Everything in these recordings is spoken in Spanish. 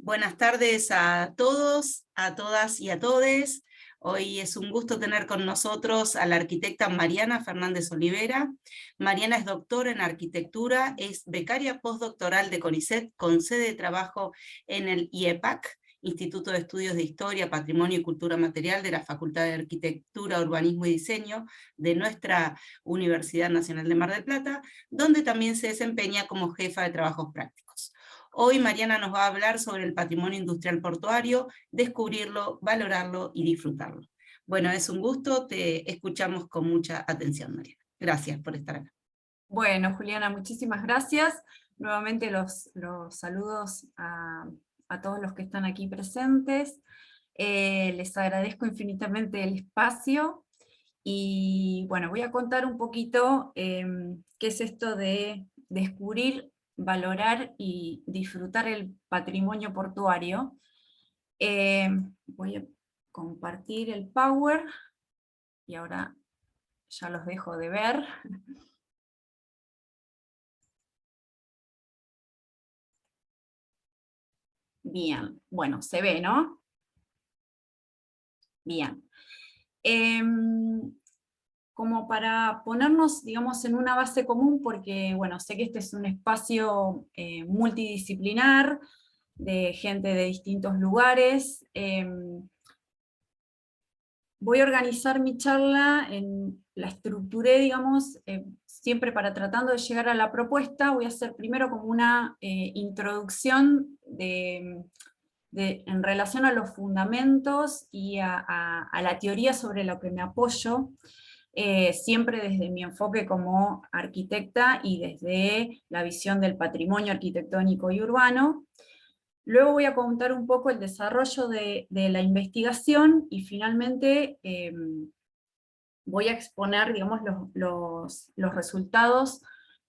Buenas tardes a todos, a todas y a todes. Hoy es un gusto tener con nosotros a la arquitecta Mariana Fernández Olivera. Mariana es doctora en arquitectura, es becaria postdoctoral de CONICET con sede de trabajo en el IEPAC, Instituto de Estudios de Historia, Patrimonio y Cultura Material de la Facultad de Arquitectura, Urbanismo y Diseño de nuestra Universidad Nacional de Mar del Plata, donde también se desempeña como jefa de trabajos prácticos. Hoy Mariana nos va a hablar sobre el patrimonio industrial portuario, descubrirlo, valorarlo y disfrutarlo. Bueno, es un gusto, te escuchamos con mucha atención, Mariana. Gracias por estar acá. Bueno, Juliana, muchísimas gracias. Nuevamente los saludos a todos los que están aquí presentes. Les agradezco infinitamente el espacio. Y bueno, voy a contar un poquito qué es esto de descubrir, valorar y disfrutar el patrimonio portuario. Voy a compartir el Power, y ahora ya los dejo de ver. Bien, bueno, se ve, ¿no? Bien. Como para ponernos, digamos, en una base común, porque, bueno, sé que este es un espacio multidisciplinar, de gente de distintos lugares. Voy a organizar mi charla, la estructuré, digamos, siempre tratando de llegar a la propuesta. Voy a hacer primero como una introducción en relación a los fundamentos y a la teoría sobre lo que me apoyo, siempre desde mi enfoque como arquitecta y desde la visión del patrimonio arquitectónico y urbano. Luego voy a contar un poco el desarrollo de la investigación, y finalmente voy a exponer, digamos, los resultados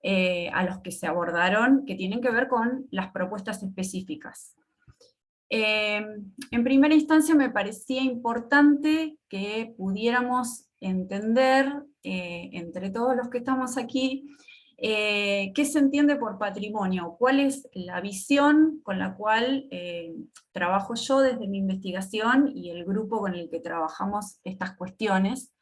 a los que se abordaron, que tienen que ver con las propuestas específicas. En primera instancia me parecía importante que pudiéramos entender, entre todos los que estamos aquí, qué se entiende por patrimonio, cuál es la visión con la cual trabajo yo desde mi investigación y el grupo con el que trabajamos estas cuestiones.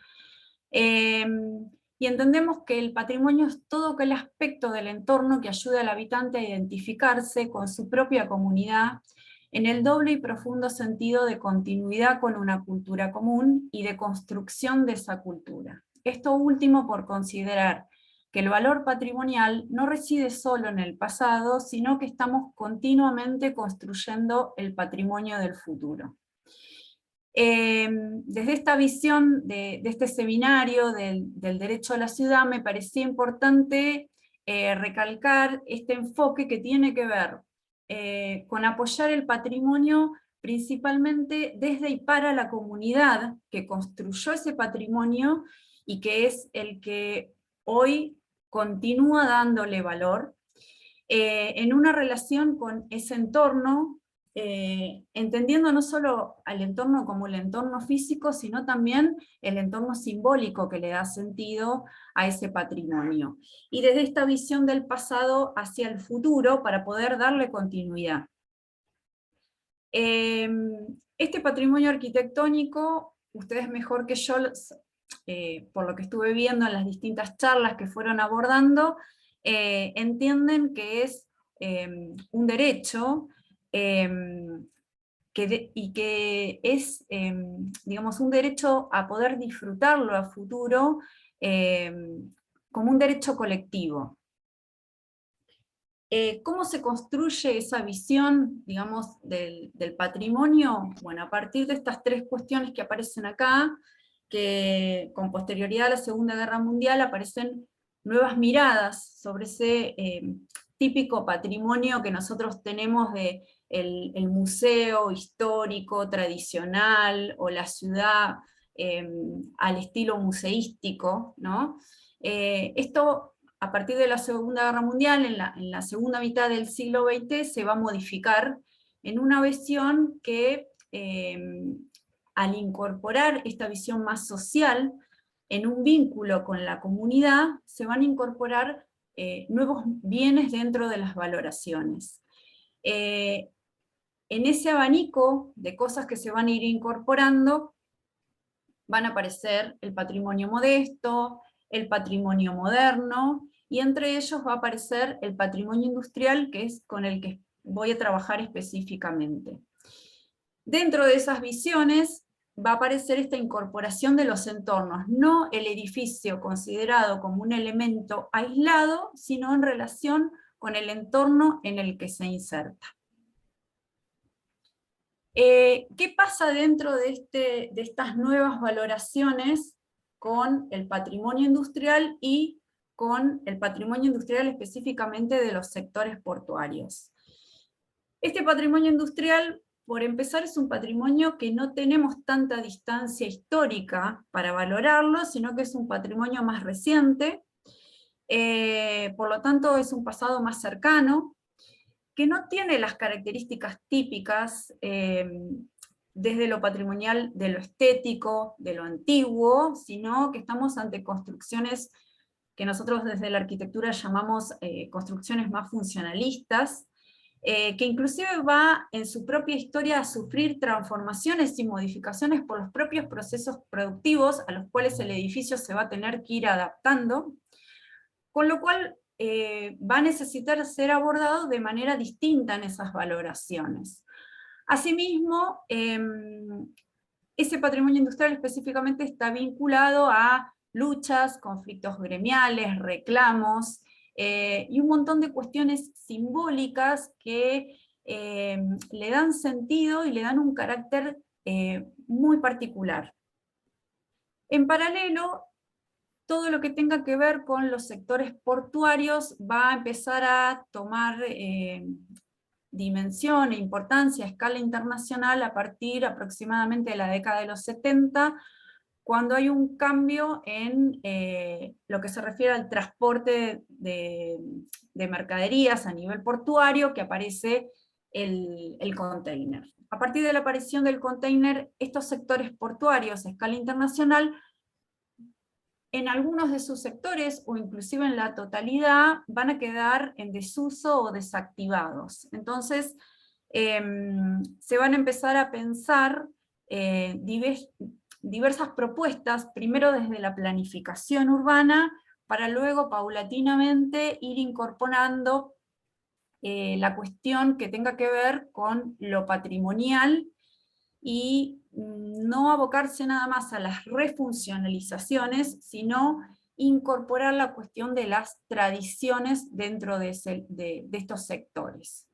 Y entendemos que el patrimonio es todo aquel aspecto del entorno que ayuda al habitante a identificarse con su propia comunidad, en el doble y profundo sentido de continuidad con una cultura común y de construcción de esa cultura. Esto último por considerar que el valor patrimonial no reside solo en el pasado, sino que estamos continuamente construyendo el patrimonio del futuro. Desde esta visión de este seminario del derecho a la ciudad, me parecía importante recalcar este enfoque que tiene que ver con apoyar el patrimonio principalmente desde y para la comunidad que construyó ese patrimonio y que es el que hoy continúa dándole valor, en una relación con ese entorno, entendiendo no solo al entorno como el entorno físico, sino también el entorno simbólico que le da sentido a ese patrimonio. Y desde esta visión del pasado hacia el futuro para poder darle continuidad. Este patrimonio arquitectónico, ustedes mejor que yo, por lo que estuve viendo en las distintas charlas que fueron abordando, entienden que es un derecho, y que es, digamos, un derecho a poder disfrutarlo a futuro, como un derecho colectivo. ¿Cómo se construye esa visión, digamos, del patrimonio? Bueno, a partir de estas tres cuestiones que aparecen acá, que con posterioridad a la Segunda Guerra Mundial aparecen nuevas miradas sobre ese típico patrimonio que nosotros tenemos de el museo histórico, tradicional, o la ciudad al estilo museístico, ¿no? Esto, a partir de la Segunda Guerra Mundial, en la segunda mitad del siglo XX, se va a modificar en una visión que, al incorporar esta visión más social, en un vínculo con la comunidad, se van a incorporar nuevos bienes dentro de las valoraciones. en ese abanico de cosas que se van a ir incorporando, van a aparecer el patrimonio modesto, el patrimonio moderno, y entre ellos va a aparecer el patrimonio industrial, que es con el que voy a trabajar específicamente. Dentro de esas visiones va a aparecer esta incorporación de los entornos, no el edificio considerado como un elemento aislado, sino en relación con el entorno en el que se inserta. ¿Qué pasa dentro de estas nuevas valoraciones con el patrimonio industrial y con el patrimonio industrial específicamente de los sectores portuarios? Este patrimonio industrial, por empezar, es un patrimonio que no tenemos tanta distancia histórica para valorarlo, sino que es un patrimonio más reciente, por lo tanto es un pasado más cercano, que no tiene las características típicas desde lo patrimonial, de lo estético, de lo antiguo, sino que estamos ante construcciones que nosotros desde la arquitectura llamamos construcciones más funcionalistas, que inclusive va en su propia historia a sufrir transformaciones y modificaciones por los propios procesos productivos a los cuales el edificio se va a tener que ir adaptando, con lo cual va a necesitar ser abordado de manera distinta en esas valoraciones. Asimismo, ese patrimonio industrial específicamente está vinculado a luchas, conflictos gremiales, reclamos, y un montón de cuestiones simbólicas que le dan sentido y le dan un carácter muy particular. En paralelo, todo lo que tenga que ver con los sectores portuarios va a empezar a tomar dimensión e importancia a escala internacional a partir aproximadamente de la década de los 70, cuando hay un cambio en lo que se refiere al transporte de mercaderías a nivel portuario, que aparece el container. A partir de la aparición del container, estos sectores portuarios a escala internacional, en algunos de sus sectores, o inclusive en la totalidad, van a quedar en desuso o desactivados. Entonces, se van a empezar a pensar diversas propuestas, primero desde la planificación urbana, para luego paulatinamente ir incorporando la cuestión que tenga que ver con lo patrimonial, y no abocarse nada más a las refuncionalizaciones, sino incorporar la cuestión de las tradiciones dentro de estos sectores.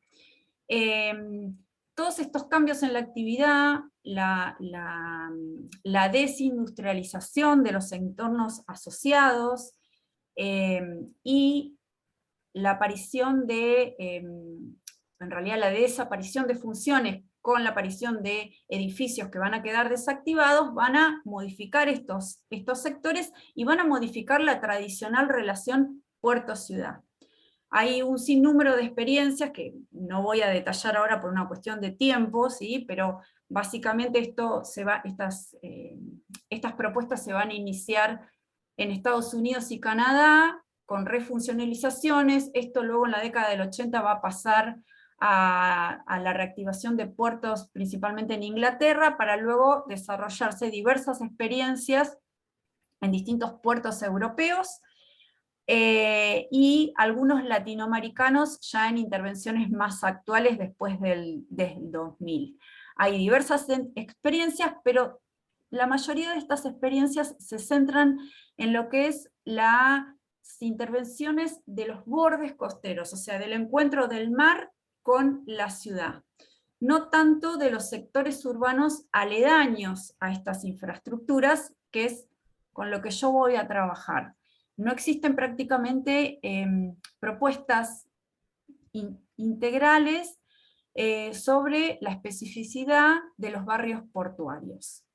Todos estos cambios en la actividad, la desindustrialización de los entornos asociados, y la aparición en realidad la desaparición de funciones con la aparición de edificios que van a quedar desactivados, van a modificar estos sectores y van a modificar la tradicional relación puerto-ciudad. Hay un sinnúmero de experiencias que no voy a detallar ahora por una cuestión de tiempo, ¿sí? Pero básicamente estas propuestas se van a iniciar en Estados Unidos y Canadá, con refuncionalizaciones. Esto luego en la década del 80 va a pasar a la reactivación de puertos, principalmente en Inglaterra, para luego desarrollarse diversas experiencias en distintos puertos europeos, y algunos latinoamericanos ya en intervenciones más actuales después del 2000. Hay diversas experiencias, pero la mayoría de estas experiencias se centran en lo que es las intervenciones de los bordes costeros, o sea, del encuentro del mar con la ciudad, no tanto de los sectores urbanos aledaños a estas infraestructuras, que es con lo que yo voy a trabajar. No existen prácticamente propuestas integrales sobre la especificidad de los barrios portuarios.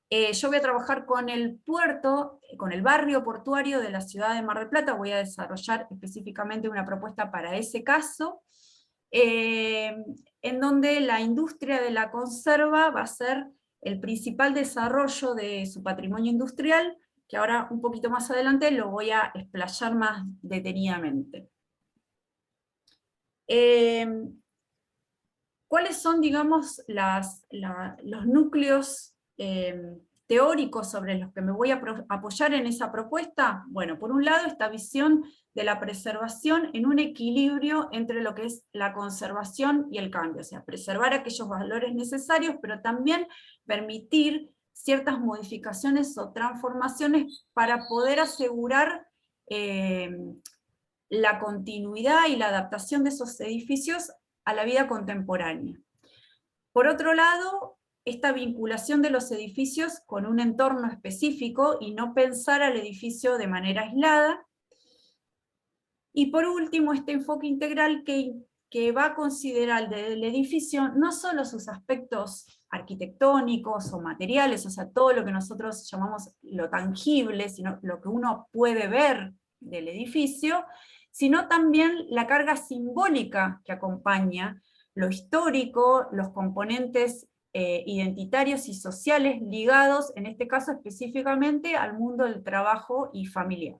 Yo voy a trabajar con el puerto, con el barrio portuario de la ciudad de Mar del Plata, voy a desarrollar específicamente una propuesta para ese caso, en donde la industria de la conserva va a ser el principal desarrollo de su patrimonio industrial, que ahora un poquito más adelante lo voy a explayar más detenidamente. ¿Cuáles son, digamos, los núcleos teóricos sobre los que me voy a apoyar en esa propuesta? Bueno, por un lado, esta visión de la preservación en un equilibrio entre lo que es la conservación y el cambio, o sea, preservar aquellos valores necesarios, pero también permitir ciertas modificaciones o transformaciones para poder asegurar la continuidad y la adaptación de esos edificios a la vida contemporánea. Por otro lado, esta vinculación de los edificios con un entorno específico y no pensar al edificio de manera aislada. Y por último, este enfoque integral que va a considerar del edificio no solo sus aspectos arquitectónicos o materiales, o sea, todo lo que nosotros llamamos lo tangible, sino lo que uno puede ver del edificio, sino también la carga simbólica que acompaña lo histórico, los componentes identitarios y sociales ligados, en este caso específicamente, al mundo del trabajo y familiar.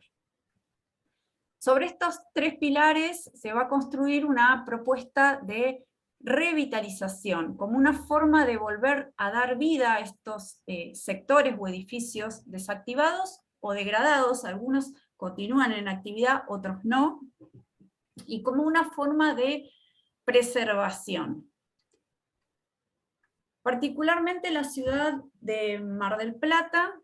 Sobre estos tres pilares se va a construir una propuesta de revitalización, como una forma de volver a dar vida a estos sectores o edificios desactivados o degradados, algunos continúan en actividad, otros no, y como una forma de preservación. Particularmente la ciudad de Mar del Plata,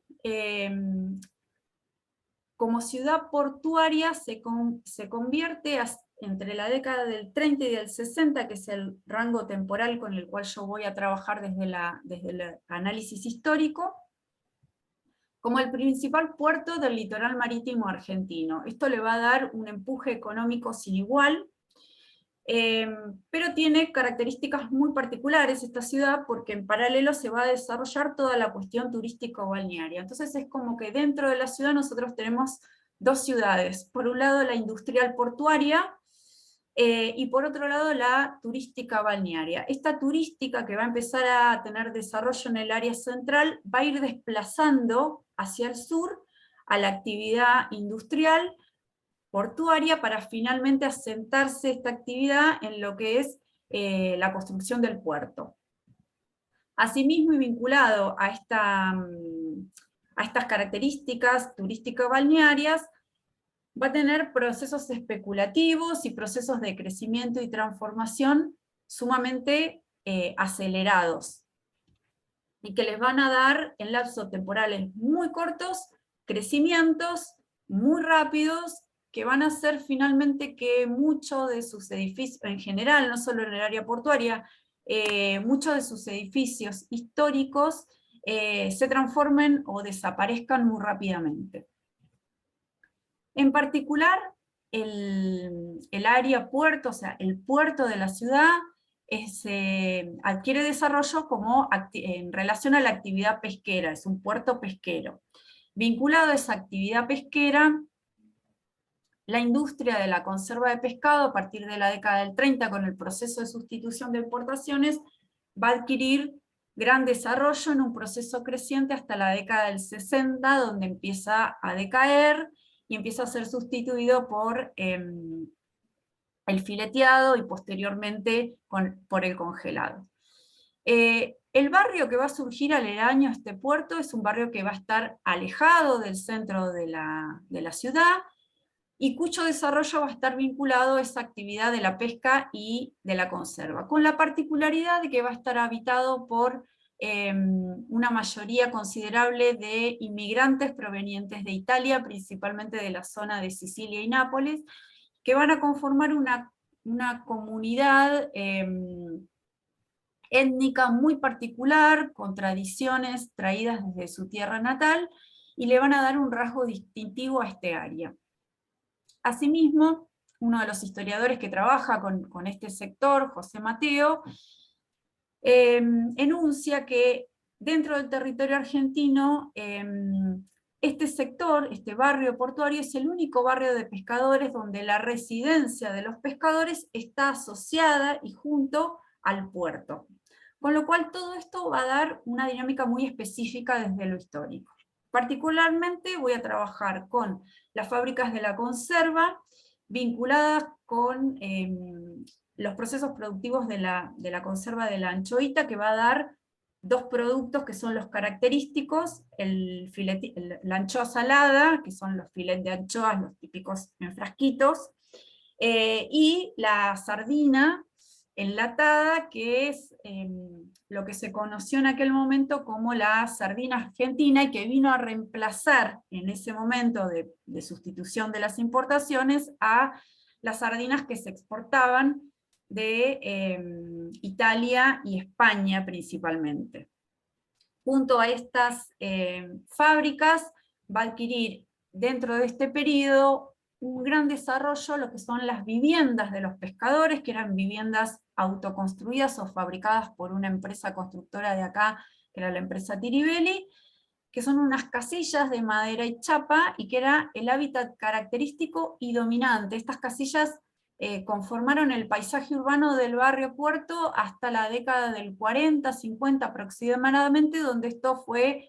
como ciudad portuaria se convierte entre la década del 30 y del 60, que es el rango temporal con el cual yo voy a trabajar desde el análisis histórico, como el principal puerto del litoral marítimo argentino. Esto le va a dar un empuje económico sin igual, pero tiene características muy particulares esta ciudad, porque en paralelo se va a desarrollar toda la cuestión turístico-balnearia. Entonces es como que dentro de la ciudad nosotros tenemos dos ciudades. Por un lado la industrial portuaria, y por otro lado la turística balnearia. Esta turística, que va a empezar a tener desarrollo en el área central, va a ir desplazando hacia el sur a la actividad industrial portuaria, para finalmente asentarse esta actividad en lo que es la construcción del puerto. Asimismo, y vinculado a estas características turístico-balnearias, va a tener procesos especulativos y procesos de crecimiento y transformación sumamente acelerados, y que les van a dar en lapsos temporales muy cortos crecimientos muy rápidos, que van a hacer finalmente que muchos de sus edificios, en general, no solo en el área portuaria, muchos de sus edificios históricos se transformen o desaparezcan muy rápidamente. En particular, el área puerto, o sea, el puerto de la ciudad, adquiere desarrollo en relación a la actividad pesquera, es un puerto pesquero. Vinculado a esa actividad pesquera, la industria de la conserva de pescado, a partir de la década del 30, con el proceso de sustitución de importaciones, va a adquirir gran desarrollo en un proceso creciente hasta la década del 60, donde empieza a decaer y empieza a ser sustituido por el fileteado y posteriormente por el congelado. El barrio que va a surgir aledaño a este puerto es un barrio que va a estar alejado del centro de la ciudad, y cuyo desarrollo va a estar vinculado a esa actividad de la pesca y de la conserva, con la particularidad de que va a estar habitado por una mayoría considerable de inmigrantes provenientes de Italia, principalmente de la zona de Sicilia y Nápoles, que van a conformar una comunidad étnica muy particular, con tradiciones traídas desde su tierra natal, y le van a dar un rasgo distintivo a este área. Asimismo, uno de los historiadores que trabaja con este sector, José Mateo, enuncia que dentro del territorio argentino, este sector, este barrio portuario, es el único barrio de pescadores donde la residencia de los pescadores está asociada y junto al puerto. Con lo cual todo esto va a dar una dinámica muy específica desde lo histórico. Particularmente voy a trabajar con las fábricas de la conserva, vinculadas con los procesos productivos de la conserva de la anchoita, que va a dar dos productos que son los característicos, la anchoa salada, que son los filetes de anchoas, los típicos en frasquitos, y la sardina enlatada, que es lo que se conoció en aquel momento como la sardina argentina, y que vino a reemplazar en ese momento de sustitución de las importaciones a las sardinas que se exportaban de Italia y España principalmente. Junto a estas fábricas va a adquirir dentro de este periodo un gran desarrollo lo que son las viviendas de los pescadores, que eran viviendas autoconstruidas o fabricadas por una empresa constructora de acá, que era la empresa Tiribelli, que son unas casillas de madera y chapa, y que era el hábitat característico y dominante. Estas casillas conformaron el paisaje urbano del barrio Puerto hasta la década del 40, 50 aproximadamente, donde esto fue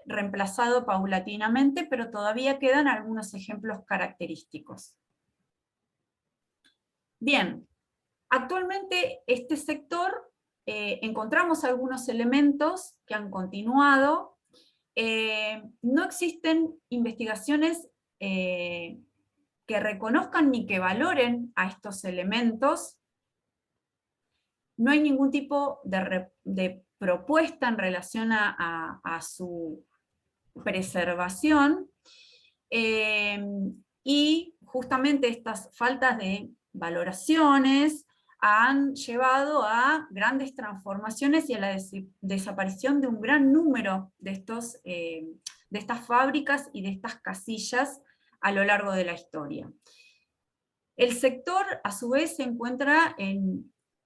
reemplazado paulatinamente, pero todavía quedan algunos ejemplos característicos. Bien, actualmente este sector encontramos algunos elementos que han continuado. No existen investigaciones que reconozcan ni que valoren a estos elementos. No hay ningún tipo de propuesta en relación a su preservación, y justamente estas faltas de valoraciones han llevado a grandes transformaciones y a la desaparición de un gran número de estas fábricas y de estas casillas a lo largo de la historia. El sector, a su vez, se encuentra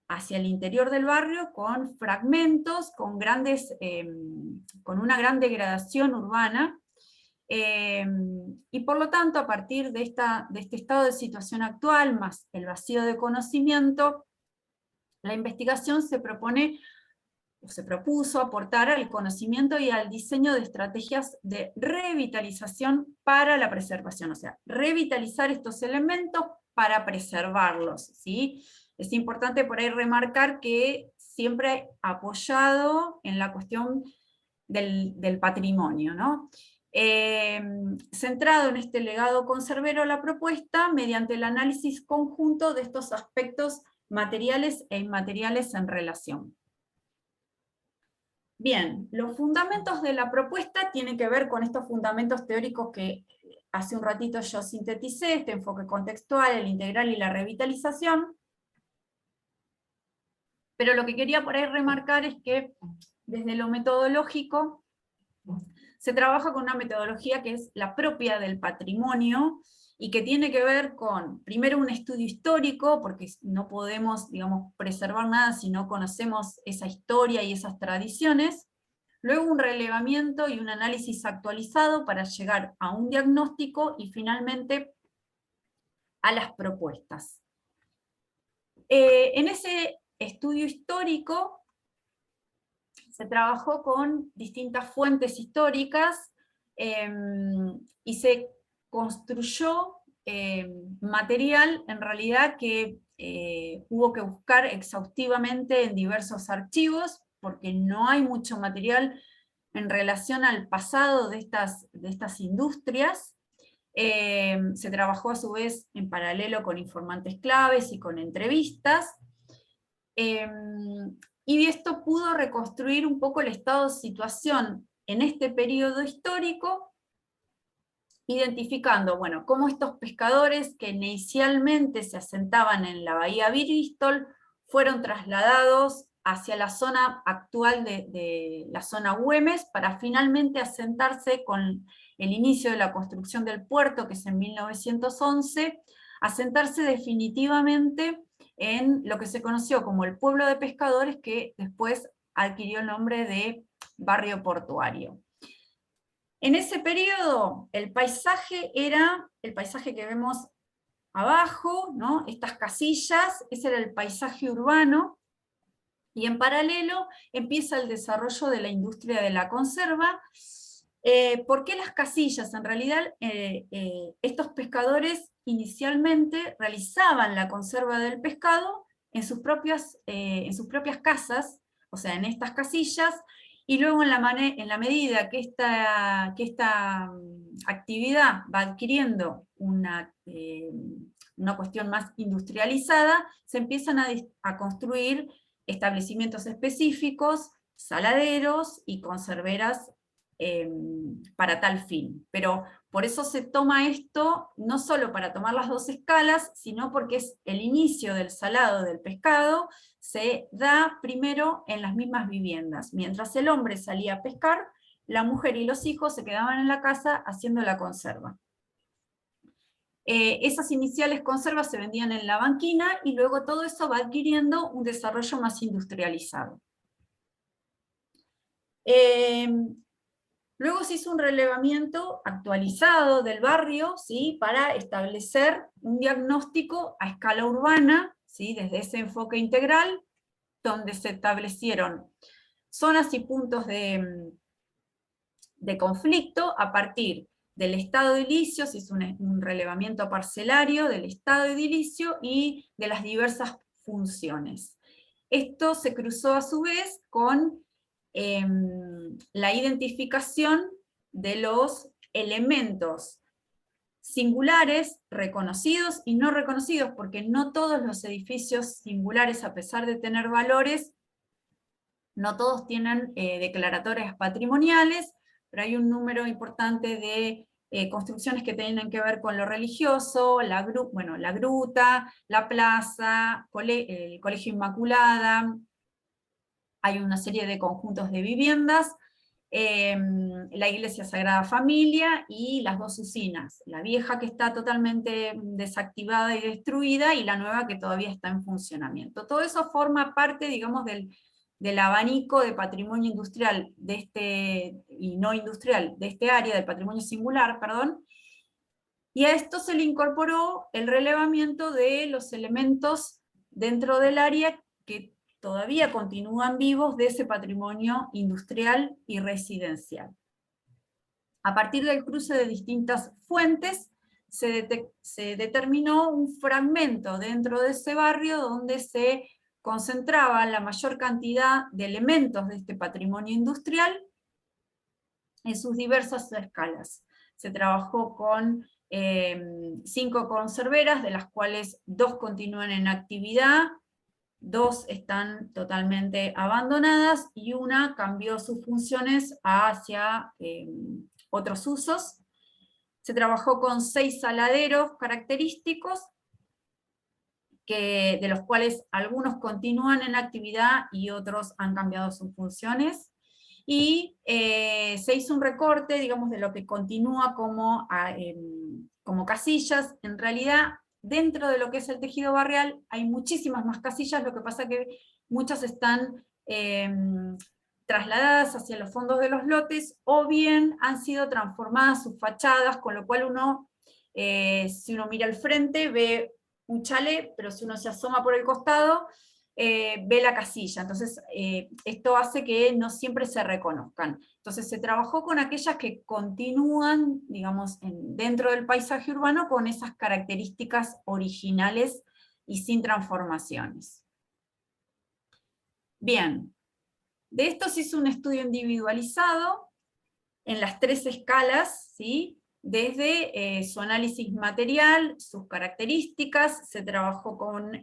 hacia el interior del barrio con fragmentos, con una gran degradación urbana, y por lo tanto, a partir de este estado de situación actual, más el vacío de conocimiento, la investigación se propuso aportar al conocimiento y al diseño de estrategias de revitalización para la preservación, o sea, revitalizar estos elementos para preservarlos, ¿sí? Es importante por ahí remarcar que siempre apoyado en la cuestión del patrimonio, ¿no? Centrado en este legado conservero la propuesta, mediante el análisis conjunto de estos aspectos materiales e inmateriales en relación. Bien, los fundamentos de la propuesta tienen que ver con estos fundamentos teóricos que hace un ratito yo sinteticé, este enfoque contextual, el integral y la revitalización. Pero lo que quería por ahí remarcar es que desde lo metodológico se trabaja con una metodología que es la propia del patrimonio, y que tiene que ver con, primero, un estudio histórico, porque no podemos, digamos, preservar nada si no conocemos esa historia y esas tradiciones. Luego un relevamiento y un análisis actualizado para llegar a un diagnóstico y finalmente a las propuestas. En ese estudio histórico se trabajó con distintas fuentes históricas y se construyó material en realidad que hubo que buscar exhaustivamente en diversos archivos, porque no hay mucho material en relación al pasado de estas industrias. Se trabajó a su vez en paralelo con informantes claves y con entrevistas, y esto pudo reconstruir un poco el estado de situación en este periodo histórico, identificando, bueno, cómo estos pescadores que inicialmente se asentaban en la bahía Bristol fueron trasladados hacia la zona actual de la zona Güemes, para finalmente asentarse con el inicio de la construcción del puerto, que es en 1911, asentarse definitivamente en lo que se conoció como el pueblo de pescadores, que después adquirió el nombre de barrio portuario. En ese periodo, el paisaje era el paisaje que vemos abajo, ¿no? Estas casillas, ese era el paisaje urbano, y en paralelo empieza el desarrollo de la industria de la conserva, ¿Por qué las casillas? En realidad, estos pescadores inicialmente realizaban la conserva del pescado en sus propias casas, o sea, en estas casillas, y luego en la medida que esta actividad va adquiriendo una cuestión más industrializada, se empiezan a construir establecimientos específicos, saladeros y conserveras para tal fin. Pero por eso se toma esto, no solo para tomar las dos escalas, sino porque es el inicio del salado del pescado, se da primero en las mismas viviendas. Mientras el hombre salía a pescar, la mujer y los hijos se quedaban en la casa haciendo la conserva. Esas iniciales conservas se vendían en la banquina y luego todo eso va adquiriendo un desarrollo más industrializado. Luego se hizo un relevamiento actualizado del barrio, ¿sí?, para establecer un diagnóstico a escala urbana, ¿sí?, desde ese enfoque integral, donde se establecieron zonas y puntos de conflicto a partir del estado edilicio, se hizo un relevamiento parcelario del estado edilicio y de las diversas funciones. Esto se cruzó a su vez con la identificación de los elementos singulares, reconocidos y no reconocidos, porque no todos los edificios singulares, a pesar de tener valores, no todos tienen declaratorias patrimoniales, pero hay un número importante de construcciones que tienen que ver con lo religioso, la gruta, la plaza, el Colegio Inmaculada, hay una serie de conjuntos de viviendas, la Iglesia Sagrada Familia y las dos usinas, la vieja que está totalmente desactivada y destruida, y la nueva que todavía está en funcionamiento. Todo eso forma parte, digamos, del abanico de patrimonio industrial y no industrial de este área, del patrimonio singular, perdón, y a esto se le incorporó el relevamiento de los elementos dentro del área que todavía continúan vivos de ese patrimonio industrial y residencial. A partir del cruce de distintas fuentes, se determinó un fragmento dentro de ese barrio donde se concentraba la mayor cantidad de elementos de este patrimonio industrial en sus diversas escalas. Se trabajó con 5 conserveras, de las cuales 2 continúan en actividad, 2 están totalmente abandonadas, y una cambió sus funciones hacia otros usos. Se trabajó con 6 saladeros característicos, de los cuales algunos continúan en actividad y otros han cambiado sus funciones. Y se hizo un recorte, digamos, de lo que continúa como casillas. En realidad, dentro de lo que es el tejido barrial, hay muchísimas más casillas, lo que pasa que muchas están trasladadas hacia los fondos de los lotes, o bien han sido transformadas sus fachadas, con lo cual uno, si uno mira al frente, ve un chalet, pero si uno se asoma por el costado, ve la casilla. Entonces, esto hace que no siempre se reconozcan. Entonces se trabajó con aquellas que continúan, digamos, dentro del paisaje urbano con esas características originales y sin transformaciones. Bien, de esto se hizo un estudio individualizado en las 3 escalas, ¿sí?, desde su análisis material, sus características, se trabajó con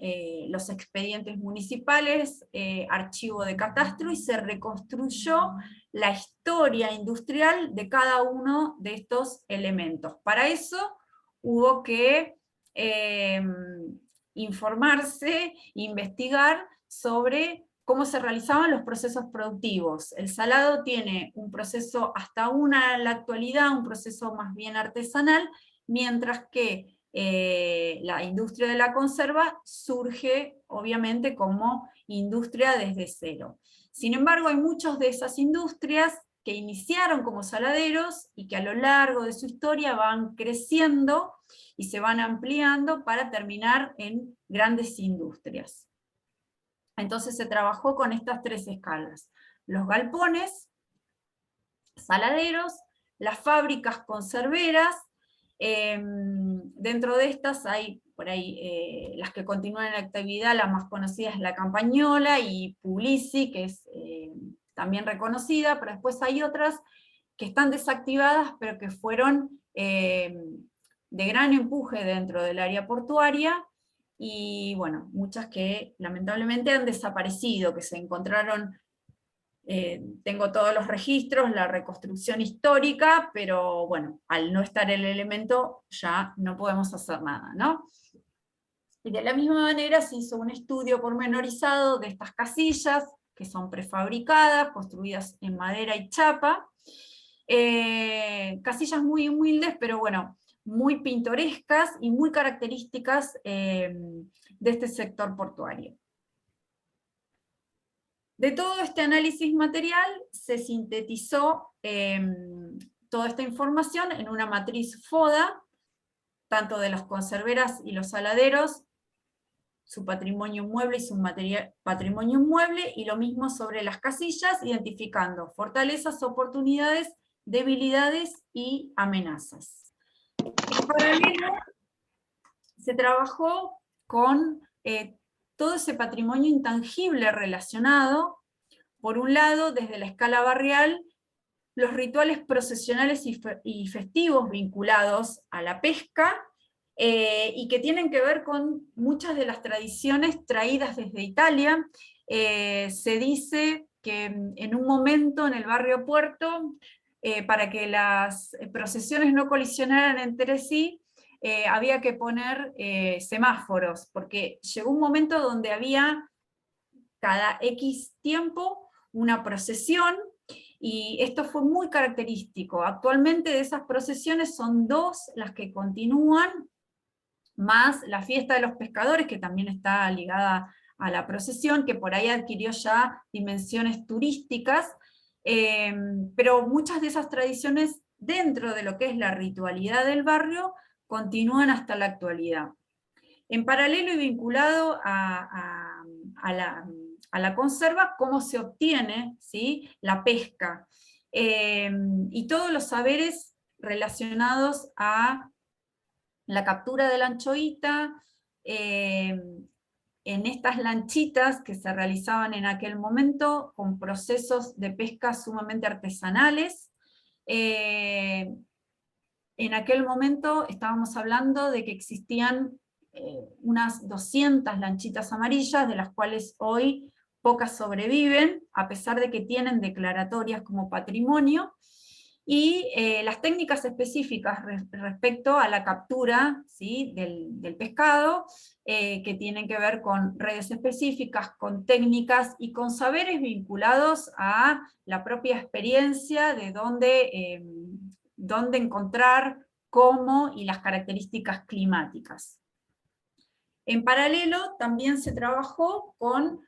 los expedientes municipales, archivo de catastro, y se reconstruyó la historia industrial de cada uno de estos elementos. Para eso hubo que informarse, investigar sobre cómo se realizaban los procesos productivos. El salado tiene un proceso, hasta en la actualidad, un proceso más bien artesanal, mientras que la industria de la conserva surge, obviamente, como industria desde cero. Sin embargo, hay muchas de esas industrias que iniciaron como saladeros y que a lo largo de su historia van creciendo y se van ampliando para terminar en grandes industrias. Entonces se trabajó con estas 3 escalas: los galpones, saladeros, las fábricas conserveras. Dentro de estas hay por ahí las que continúan en actividad, la más conocida es la Campañola y Puglisi, que es también reconocida, pero después hay otras que están desactivadas, pero que fueron de gran empuje dentro del área portuaria, y bueno, muchas que lamentablemente han desaparecido, que se encontraron. Tengo todos los registros, la reconstrucción histórica, pero bueno, al no estar el elemento ya no podemos hacer nada, ¿no? Y de la misma manera se hizo un estudio pormenorizado de estas casillas, que son prefabricadas, construidas en madera y chapa, casillas muy humildes, pero bueno, muy pintorescas y muy características de este sector portuario. De todo este análisis material se sintetizó toda esta información en una matriz FODA, tanto de los conserveras y los saladeros, su patrimonio inmueble y su patrimonio inmueble, y lo mismo sobre las casillas, identificando fortalezas, oportunidades, debilidades y amenazas. En paralelo, se trabajó con todo ese patrimonio intangible relacionado, por un lado, desde la escala barrial, los rituales procesionales y festivos vinculados a la pesca, y que tienen que ver con muchas de las tradiciones traídas desde Italia. Se dice que en un momento en el barrio Puerto, para que las procesiones no colisionaran entre sí, había que poner semáforos, porque llegó un momento donde había cada X tiempo una procesión, y esto fue muy característico. Actualmente de esas procesiones son 2 las que continúan, más la fiesta de los pescadores, que también está ligada a la procesión, que por ahí adquirió ya dimensiones turísticas, pero muchas de esas tradiciones dentro de lo que es la ritualidad del barrio continúan hasta la actualidad. En paralelo y vinculado a la conserva, cómo se obtiene, ¿sí?, la pesca, y todos los saberes relacionados a la captura de la anchoita, en estas lanchitas que se realizaban en aquel momento, con procesos de pesca sumamente artesanales. En aquel momento estábamos hablando de que existían unas 200 lanchitas amarillas, de las cuales hoy pocas sobreviven, a pesar de que tienen declaratorias como patrimonio, y las técnicas específicas respecto a la captura, ¿sí?, del pescado, que tienen que ver con redes específicas, con técnicas y con saberes vinculados a la propia experiencia de dónde encontrar, cómo, y las características climáticas. En paralelo también se trabajó con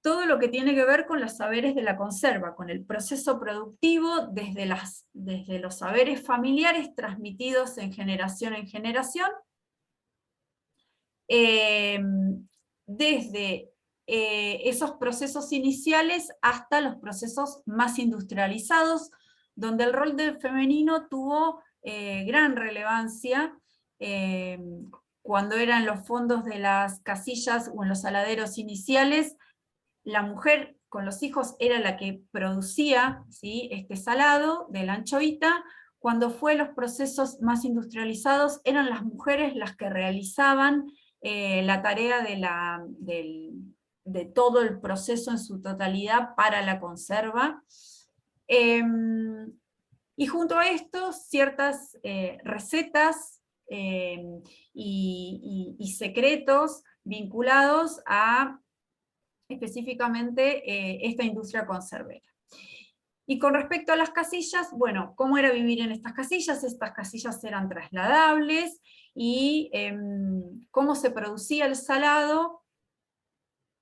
todo lo que tiene que ver con los saberes de la conserva, con el proceso productivo desde los saberes familiares transmitidos en generación, desde esos procesos iniciales hasta los procesos más industrializados, donde el rol del femenino tuvo gran relevancia, cuando eran los fondos de las casillas o en los saladeros iniciales. La mujer con los hijos era la que producía, ¿sí?, este salado de la anchoita. Cuando fue los procesos más industrializados, eran las mujeres las que realizaban la tarea de todo el proceso en su totalidad para la conserva. Y junto a esto, ciertas recetas y secretos vinculados a específicamente esta industria conservera. Y con respecto a las casillas, bueno, ¿cómo era vivir en estas casillas? Estas casillas eran trasladables, y cómo se producía el salado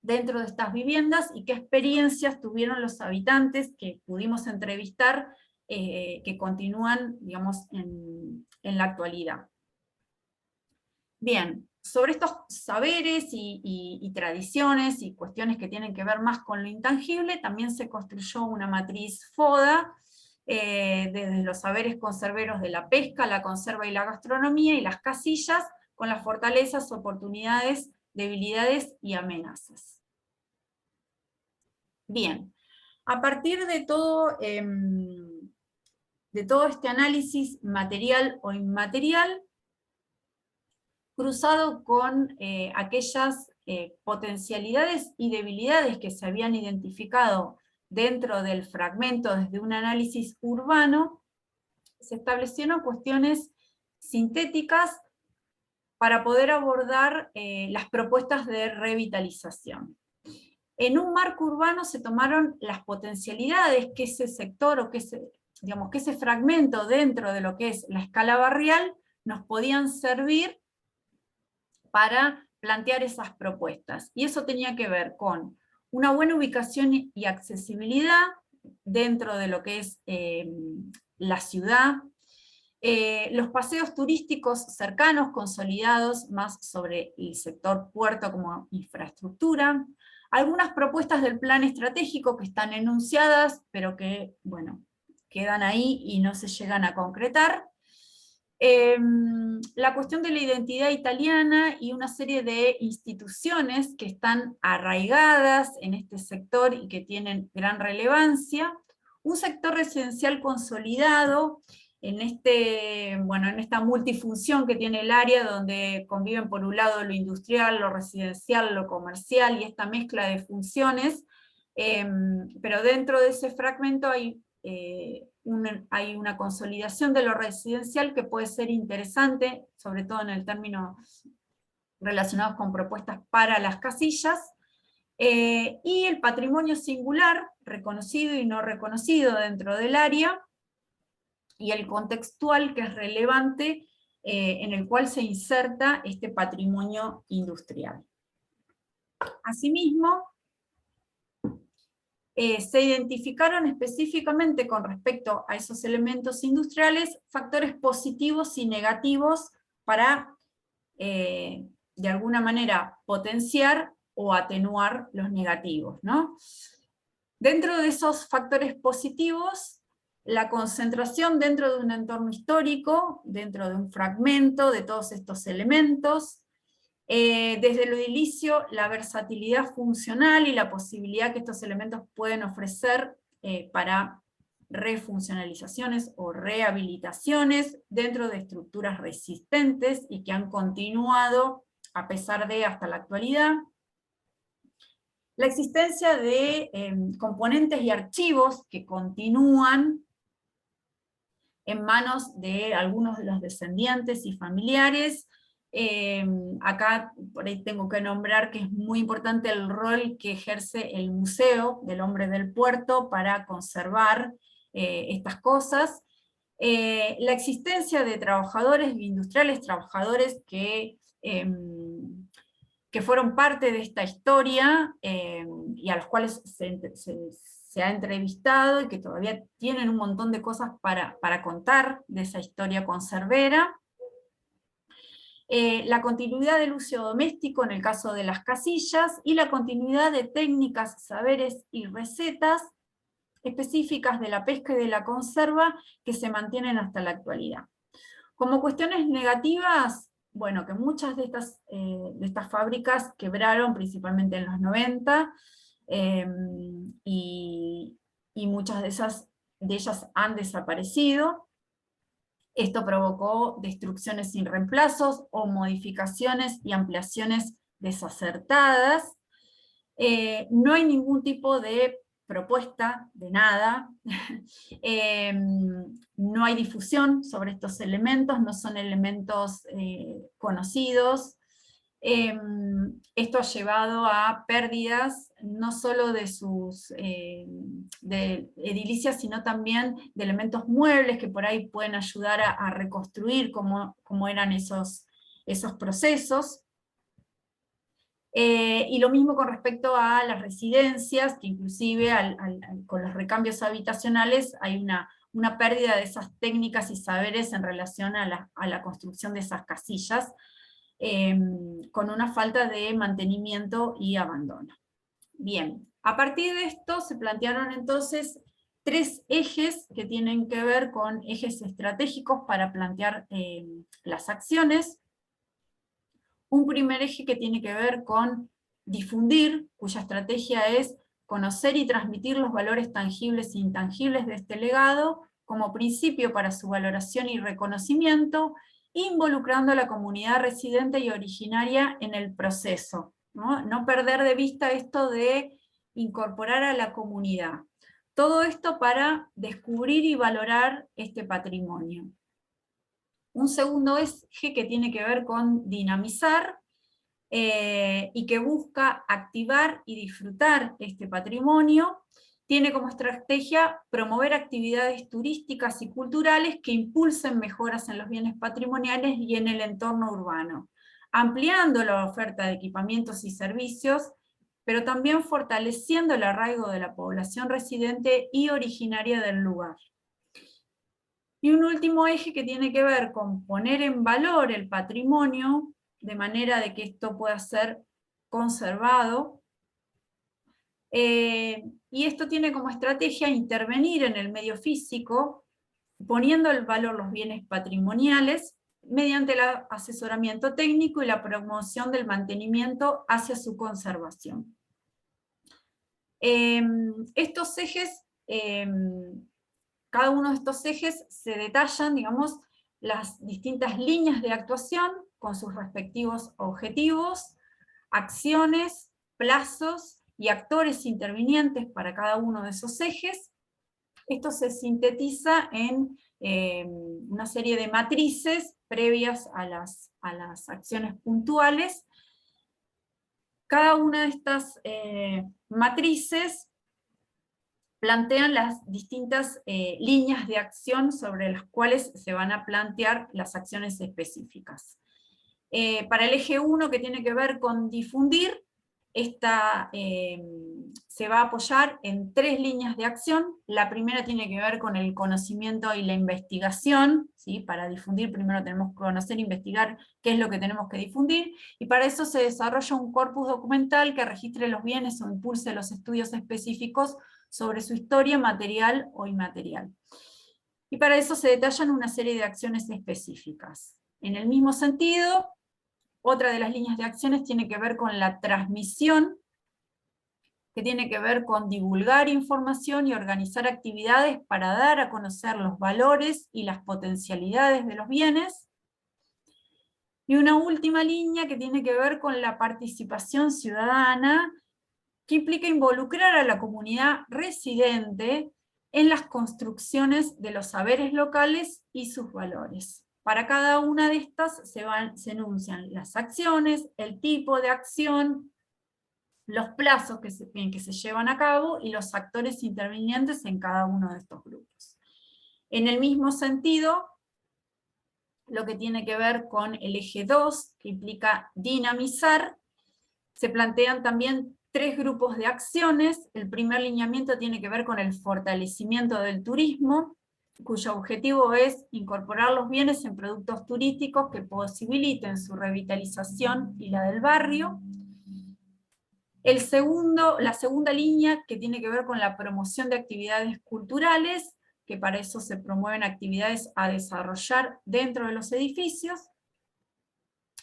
dentro de estas viviendas, y qué experiencias tuvieron los habitantes que pudimos entrevistar, que continúan, digamos, en la actualidad. Bien, sobre estos saberes y tradiciones y cuestiones que tienen que ver más con lo intangible, también se construyó una matriz FODA, desde los saberes conserveros de la pesca, la conserva y la gastronomía, y las casillas con las fortalezas, oportunidades, debilidades y amenazas. Bien, a partir de todo este análisis material o inmaterial, cruzado con aquellas potencialidades y debilidades que se habían identificado dentro del fragmento desde un análisis urbano, se establecieron cuestiones sintéticas para poder abordar las propuestas de revitalización. En un marco urbano se tomaron las potencialidades que ese sector o que ese fragmento dentro de lo que es la escala barrial nos podían servir para plantear esas propuestas. Y eso tenía que ver con una buena ubicación y accesibilidad dentro de lo que es la ciudad, los paseos turísticos cercanos, consolidados, más sobre el sector puerto como infraestructura, algunas propuestas del plan estratégico que están enunciadas, pero que, bueno, quedan ahí y no se llegan a concretar, la cuestión de la identidad italiana y una serie de instituciones que están arraigadas en este sector y que tienen gran relevancia, un sector residencial consolidado en esta multifunción que tiene el área, donde conviven por un lado lo industrial, lo residencial, lo comercial, y esta mezcla de funciones, pero dentro de ese fragmento hay una consolidación de lo residencial que puede ser interesante, sobre todo en el término relacionados con propuestas para las casillas, y el patrimonio singular, reconocido y no reconocido dentro del área, y el contextual, que es relevante, en el cual se inserta este patrimonio industrial. Asimismo, se identificaron específicamente con respecto a esos elementos industriales factores positivos y negativos para, de alguna manera, potenciar o atenuar los negativos, ¿no? Dentro de esos factores positivos, la concentración dentro de un entorno histórico, dentro de un fragmento de todos estos elementos, desde el edilicio, la versatilidad funcional y la posibilidad que estos elementos pueden ofrecer para refuncionalizaciones o rehabilitaciones dentro de estructuras resistentes y que han continuado a pesar de hasta la actualidad. La existencia de componentes y archivos que continúan en manos de algunos de los descendientes y familiares. Acá por ahí tengo que nombrar que es muy importante el rol que ejerce el Museo del Hombre del Puerto para conservar estas cosas. La existencia de trabajadores industriales, trabajadores que fueron parte de esta historia y a los cuales se ha entrevistado y que todavía tienen un montón de cosas para contar de esa historia conservera. La continuidad del uso doméstico en el caso de las casillas, y la continuidad de técnicas, saberes y recetas específicas de la pesca y de la conserva que se mantienen hasta la actualidad. Como cuestiones negativas, bueno, que muchas de estas fábricas quebraron principalmente en los 90, y muchas de ellas han desaparecido. Esto provocó destrucciones sin reemplazos o modificaciones y ampliaciones desacertadas. No hay ningún tipo de propuesta de nada, no hay difusión sobre estos elementos, no son elementos conocidos. Esto ha llevado a pérdidas no solo de sus de edilicias, sino también de elementos muebles que por ahí pueden ayudar a reconstruir cómo eran esos procesos. Y lo mismo con respecto a las residencias, que inclusive con los recambios habitacionales hay una pérdida de esas técnicas y saberes en relación a la construcción de esas casillas, con una falta de mantenimiento y abandono. Bien, a partir de esto se plantearon entonces 3 ejes que tienen que ver con ejes estratégicos para plantear las acciones. Un primer eje que tiene que ver con difundir, cuya estrategia es conocer y transmitir los valores tangibles e intangibles de este legado, como principio para su valoración y reconocimiento, involucrando a la comunidad residente y originaria en el proceso. No perder de vista esto de incorporar a la comunidad. Todo esto para descubrir y valorar este patrimonio. Un segundo eje que tiene que ver con dinamizar, y que busca activar y disfrutar este patrimonio, tiene como estrategia promover actividades turísticas y culturales que impulsen mejoras en los bienes patrimoniales y en el entorno urbano, ampliando la oferta de equipamientos y servicios, pero también fortaleciendo el arraigo de la población residente y originaria del lugar. Y un último eje que tiene que ver con poner en valor el patrimonio, de manera de que esto pueda ser conservado. Y esto tiene como estrategia intervenir en el medio físico, poniendo en valor los bienes patrimoniales, mediante el asesoramiento técnico y la promoción del mantenimiento hacia su conservación. Estos ejes, cada uno de estos ejes se detallan, digamos, las distintas líneas de actuación con sus respectivos objetivos, acciones, plazos y actores intervinientes para cada uno de esos ejes. Esto se sintetiza en una serie de matrices previas a las acciones puntuales. Cada una de estas matrices plantean las distintas líneas de acción sobre las cuales se van a plantear las acciones específicas. Para el eje 1, que tiene que ver con difundir, se va a apoyar en 3 líneas de acción. La primera tiene que ver con el conocimiento y la investigación, ¿sí? Para difundir primero tenemos que conocer e investigar qué es lo que tenemos que difundir, y para eso se desarrolla un corpus documental que registre los bienes o impulse los estudios específicos sobre su historia material o inmaterial. Y para eso se detallan una serie de acciones específicas. En el mismo sentido, otra de las líneas de acciones tiene que ver con la transmisión, que tiene que ver con divulgar información y organizar actividades para dar a conocer los valores y las potencialidades de los bienes. Y una última línea que tiene que ver con la participación ciudadana, que implica involucrar a la comunidad residente en las construcciones de los saberes locales y sus valores. Para cada una de estas se enuncian las acciones, el tipo de acción, los plazos en que se llevan a cabo y los actores intervinientes en cada uno de estos grupos. En el mismo sentido, lo que tiene que ver con el eje 2, que implica dinamizar, se plantean también 3 grupos de acciones. El primer lineamiento tiene que ver con el fortalecimiento del turismo, cuyo objetivo es incorporar los bienes en productos turísticos que posibiliten su revitalización y la del barrio. La segunda línea, que tiene que ver con la promoción de actividades culturales, que para eso se promueven actividades a desarrollar dentro de los edificios.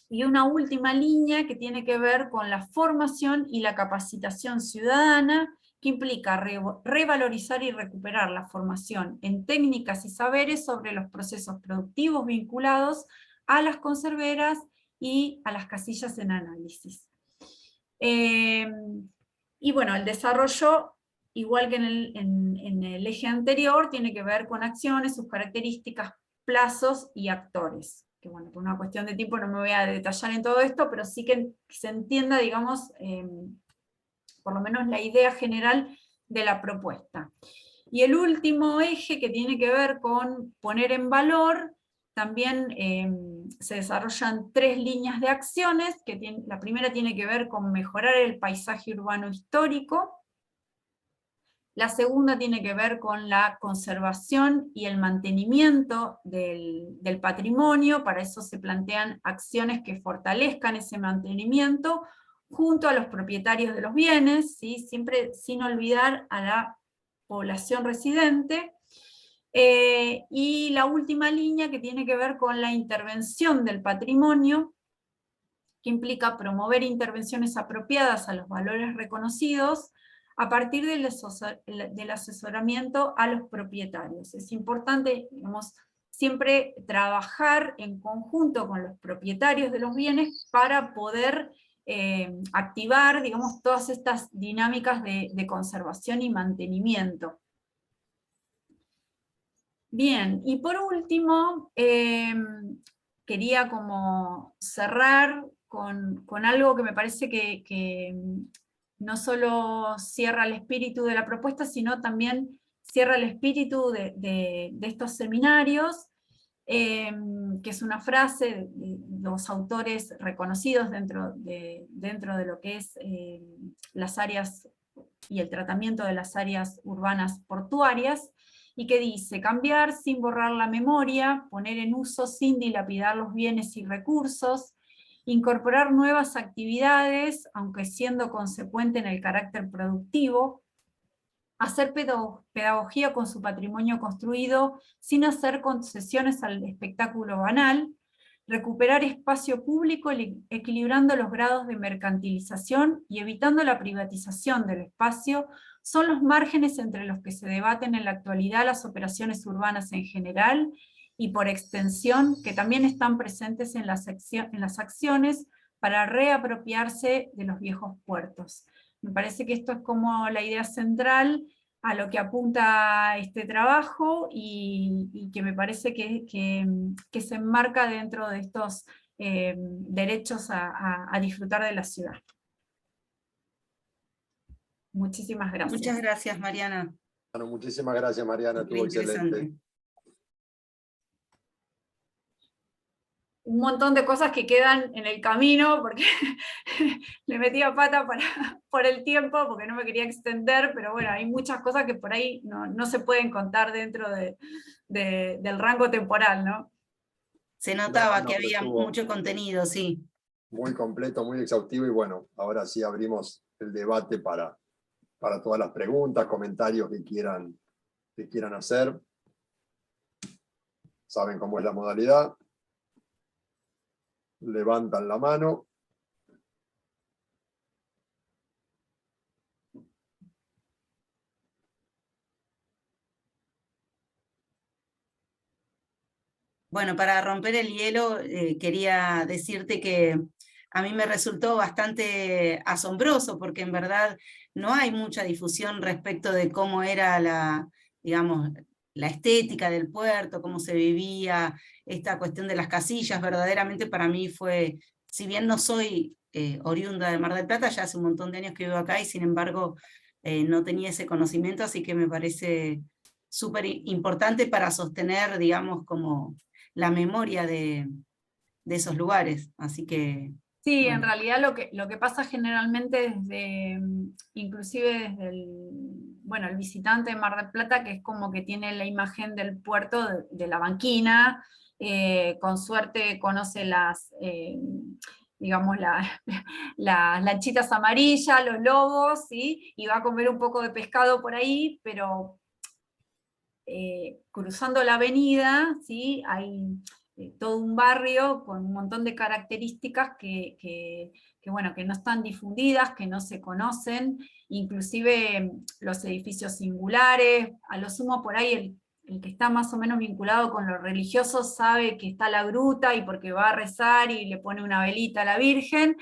Y una última línea que tiene que ver con la formación y la capacitación ciudadana, que implica revalorizar y recuperar la formación en técnicas y saberes sobre los procesos productivos vinculados a las conserveras y a las casillas en análisis. Y bueno, el desarrollo, igual que en el eje anterior, tiene que ver con acciones, sus características, plazos y actores. Que bueno, por una cuestión de tiempo no me voy a detallar en todo esto, pero sí que se entienda, digamos, por lo menos la idea general de la propuesta. Y el último eje, que tiene que ver con poner en valor, también se desarrollan 3 líneas de acciones, la primera tiene que ver con mejorar el paisaje urbano histórico, la segunda tiene que ver con la conservación y el mantenimiento del patrimonio. Para eso se plantean acciones que fortalezcan ese mantenimiento junto a los propietarios de los bienes, ¿sí? Siempre sin olvidar a la población residente. Y la última línea que tiene que ver con la intervención del patrimonio, que implica promover intervenciones apropiadas a los valores reconocidos a partir del asesoramiento a los propietarios. Es importante, digamos, siempre trabajar en conjunto con los propietarios de los bienes para poder activar, digamos, todas estas dinámicas de conservación y mantenimiento. Bien, y por último, quería como cerrar con algo que me parece que no solo cierra el espíritu de la propuesta, sino también cierra el espíritu de estos seminarios, que es una frase de los autores reconocidos dentro de lo que es las áreas y el tratamiento de las áreas urbanas portuarias, y que dice: cambiar sin borrar la memoria, poner en uso sin dilapidar los bienes y recursos, incorporar nuevas actividades, aunque siendo consecuente en el carácter productivo, hacer pedagogía con su patrimonio construido sin hacer concesiones al espectáculo banal, recuperar espacio público equilibrando los grados de mercantilización y evitando la privatización del espacio, son los márgenes entre los que se debaten en la actualidad las operaciones urbanas en general y por extensión que también están presentes en las acciones para reapropiarse de los viejos puertos. Me parece que esto es como la idea central a lo que apunta este trabajo y que me parece que se enmarca dentro de estos derechos a disfrutar de la ciudad. Muchísimas gracias. Muchas gracias, Mariana. Bueno, muchísimas gracias, Mariana, estuvo excelente. Un montón de cosas que quedan en el camino, porque le metía pata por el tiempo, porque no me quería extender, pero bueno, hay muchas cosas que por ahí no se pueden contar dentro del rango temporal, ¿no? Se notaba que había mucho contenido, sí. Muy completo, muy exhaustivo, y bueno, ahora sí abrimos el debate para todas las preguntas, comentarios que quieran hacer. Saben cómo es la modalidad. Levantan la mano. Bueno, para romper el hielo, quería decirte que a mí me resultó bastante asombroso, porque en verdad no hay mucha difusión respecto de cómo era digamos, la estética del puerto, cómo se vivía, esta cuestión de las casillas. Verdaderamente para mí fue, si bien no soy oriunda de Mar del Plata, ya hace un montón de años que vivo acá, y sin embargo no tenía ese conocimiento, así que me parece súper importante para sostener, digamos, como la memoria de esos lugares, así que... Sí, bueno. En realidad lo que pasa generalmente inclusive desde el visitante de Mar del Plata, que es como que tiene la imagen del puerto de la banquina, con suerte conoce digamos, las lanchitas amarillas, los lobos, ¿sí? Y va a comer un poco de pescado por ahí, pero cruzando la avenida, ¿sí? Hay todo un barrio con un montón de características que no están difundidas, que no se conocen, inclusive los edificios singulares. A lo sumo por ahí el que está más o menos vinculado con lo religioso sabe que está la gruta y porque va a rezar y le pone una velita a la Virgen,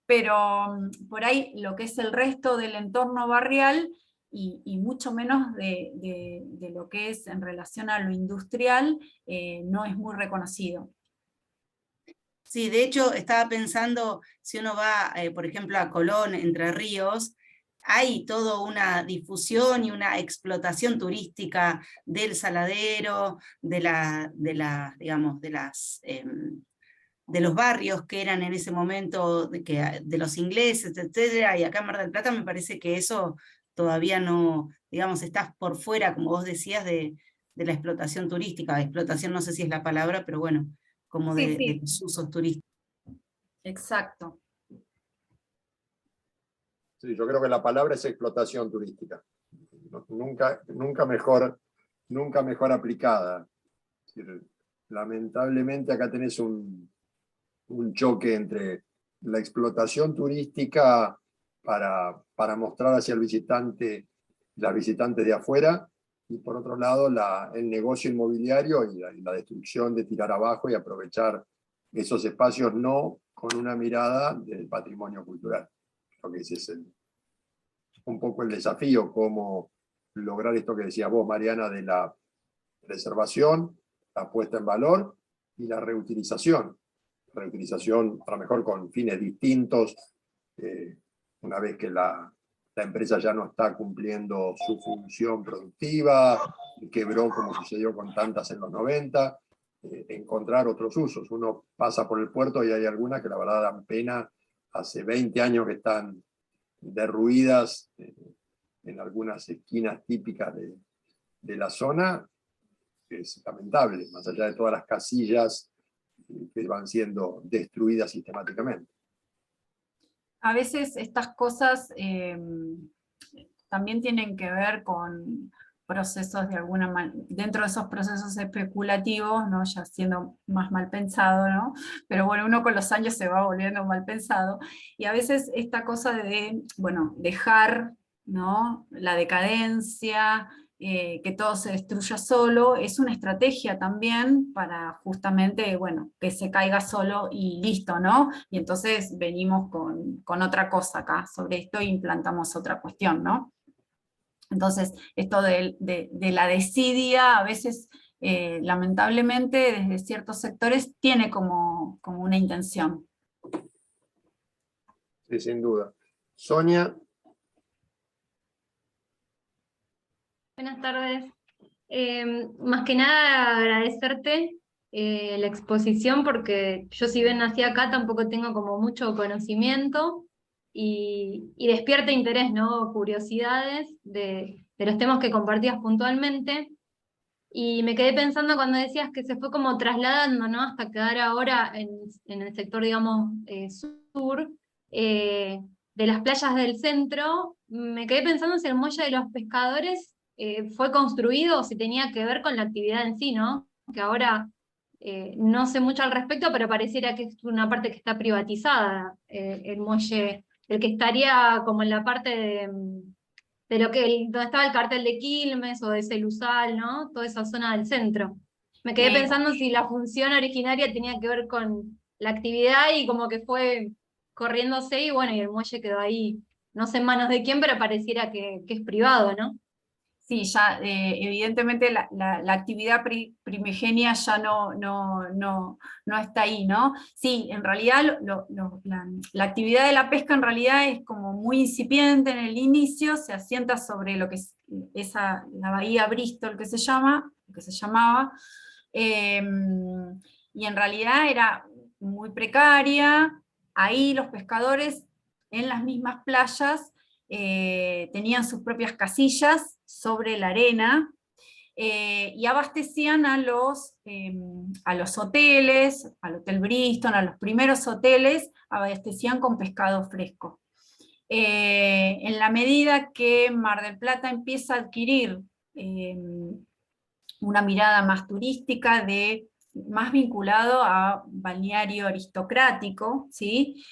pero por ahí lo que es el resto del entorno barrial y mucho menos de lo que es en relación a lo industrial, no es muy reconocido. Sí, de hecho estaba pensando, si uno va, por ejemplo, a Colón, Entre Ríos, hay toda una difusión y una explotación turística del saladero, digamos, de los barrios que eran en ese momento de los ingleses, etcétera, y acá en Mar del Plata me parece que eso todavía no, digamos, está por fuera, como vos decías, de la explotación turística. Explotación no sé si es la palabra, pero bueno, como Sí, de los usos turísticos. Exacto. Sí, yo creo que la palabra es explotación turística. nunca mejor aplicada. Es decir, lamentablemente acá tenés un choque entre la explotación turística para mostrar hacia el visitante, las visitantes de afuera, y por otro lado el negocio inmobiliario y la destrucción de tirar abajo y aprovechar esos espacios no con una mirada del patrimonio cultural. Creo que ese es un poco el desafío, cómo lograr esto que decía vos, Mariana, de la preservación, la puesta en valor y la reutilización. Reutilización a lo mejor con fines distintos, una vez que la empresa ya no está cumpliendo su función productiva, quebró como sucedió con tantas en los 90, encontrar otros usos. Uno pasa por el puerto y hay algunas que la verdad dan pena, hace 20 años que están derruidas en algunas esquinas típicas de la zona. Es lamentable, más allá de todas las casillas que van siendo destruidas sistemáticamente. A veces estas cosas también tienen que ver con procesos de alguna manera, dentro de esos procesos especulativos, ¿no? Ya siendo más mal pensado, ¿no? Pero bueno, uno con los años se va volviendo mal pensado, y a veces esta cosa de, bueno, dejar, ¿no?, la decadencia, que todo se destruya solo, es una estrategia también para justamente, bueno, que se caiga solo y listo, ¿no? Y entonces venimos con otra cosa acá sobre esto e implantamos otra cuestión, ¿no? Entonces, esto de la desidia, a veces, lamentablemente, desde ciertos sectores, tiene como una intención. Sí, sin duda. Sonia. Buenas tardes. Más que nada agradecerte la exposición, porque yo, si bien nací acá, tampoco tengo como mucho conocimiento y despierta interés, ¿no? Curiosidades de los temas que compartías puntualmente. Y me quedé pensando cuando decías que se fue como trasladando, ¿no?, hasta quedar ahora en el sector, digamos, sur, de las playas del centro. Me quedé pensando si el muelle de los pescadores fue construido o si tenía que ver con la actividad en sí, ¿no? Que ahora no sé mucho al respecto, pero pareciera que es una parte que está privatizada, el muelle, el que estaría como en la parte de lo que donde estaba el cartel de Quilmes o de Celusal, ¿no? Toda esa zona del centro. Me quedé pensando si la función originaria tenía que ver con la actividad y como que fue corriéndose, y bueno, y el muelle quedó ahí, no sé en manos de quién, pero pareciera que es privado, ¿no? Sí, ya evidentemente la actividad primigenia ya no está ahí, ¿no? Sí, en realidad la actividad de la pesca en realidad es como muy incipiente en el inicio, se asienta sobre lo que es la bahía Bristol que se llamaba, y en realidad era muy precaria. Ahí los pescadores en las mismas playas tenían sus propias casillas sobre la arena, y abastecían a los hoteles, al Hotel Bristol, a los primeros hoteles, abastecían con pescado fresco. En la medida que Mar del Plata empieza a adquirir una mirada más turística, más vinculado a balneario aristocrático, ¿sí?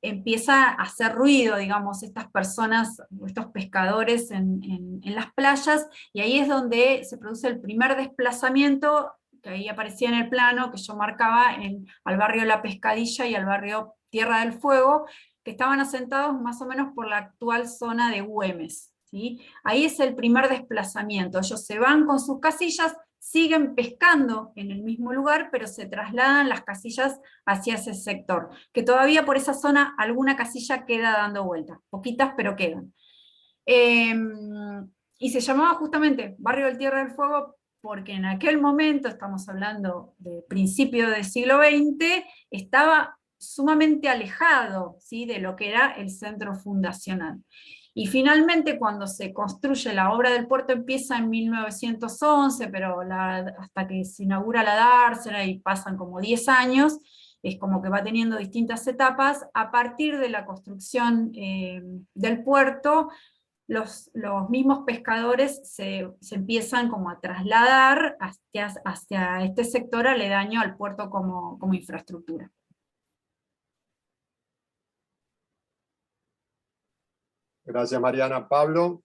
Empieza a hacer ruido, digamos, estas personas, estos pescadores en las playas, y ahí es donde se produce el primer desplazamiento, que ahí aparecía en el plano que yo marcaba, al barrio La Pescadilla y al barrio Tierra del Fuego, que estaban asentados más o menos por la actual zona de Güemes, ¿sí? Ahí es el primer desplazamiento. Ellos se van con sus casillas, siguen pescando en el mismo lugar, pero se trasladan las casillas hacia ese sector, que todavía por esa zona alguna casilla queda dando vueltas, poquitas pero quedan. Y se llamaba justamente Barrio del Tierra del Fuego porque en aquel momento, estamos hablando de principio del siglo XX, estaba sumamente alejado, ¿sí?, de lo que era el centro fundacional. Y finalmente, cuando se construye la obra del puerto, empieza en 1911, pero hasta que se inaugura la dársena y pasan como 10 años, es como que va teniendo distintas etapas. A partir de la construcción del puerto, los mismos pescadores se empiezan como a trasladar hacia este sector aledaño al puerto como infraestructura. Gracias, Mariana. Pablo.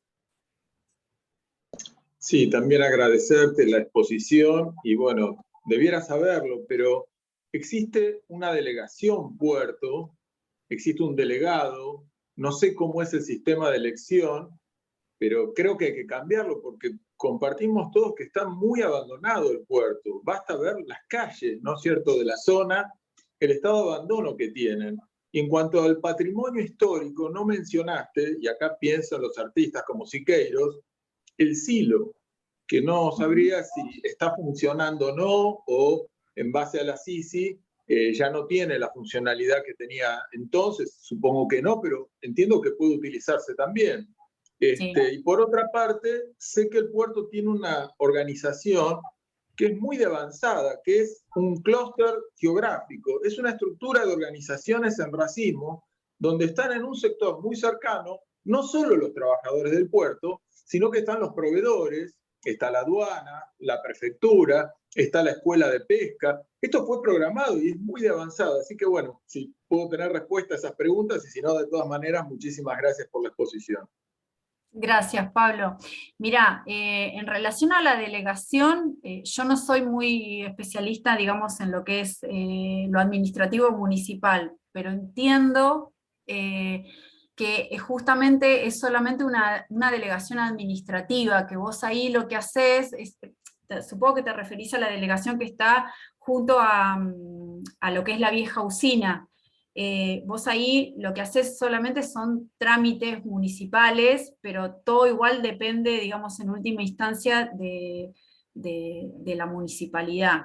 Sí, también agradecerte la exposición y bueno, debiera saberlo, pero existe una delegación puerto, existe un delegado, no sé cómo es el sistema de elección, pero creo que hay que cambiarlo porque compartimos todos que está muy abandonado el puerto. Basta ver las calles, ¿no es cierto?, de la zona, el estado de abandono que tienen. Y en cuanto al patrimonio histórico, no mencionaste, y acá pienso en los artistas como Siqueiros, el silo, que no sabría si está funcionando o no, o en base a la SISI ya no tiene la funcionalidad que tenía entonces, supongo que no, pero entiendo que puede utilizarse también. Sí. Y por otra parte, sé que el puerto tiene una organización que es muy de avanzada, que es un clúster geográfico. Es una estructura de organizaciones en racimo, donde están en un sector muy cercano, no solo los trabajadores del puerto, sino que están los proveedores, está la aduana, la prefectura, está la escuela de pesca. Esto fue programado y es muy de avanzada. Así que bueno, si puedo tener respuesta a esas preguntas, y si no, de todas maneras, muchísimas gracias por la exposición. Gracias, Pablo. Mirá, en relación a la delegación, yo no soy muy especialista, digamos, en lo que es lo administrativo municipal, pero entiendo que justamente es solamente una delegación administrativa, que vos ahí lo que haces, supongo que te referís a la delegación que está junto a lo que es la vieja usina. Vos ahí lo que haces solamente son trámites municipales, pero todo igual depende, digamos, en última instancia de la municipalidad.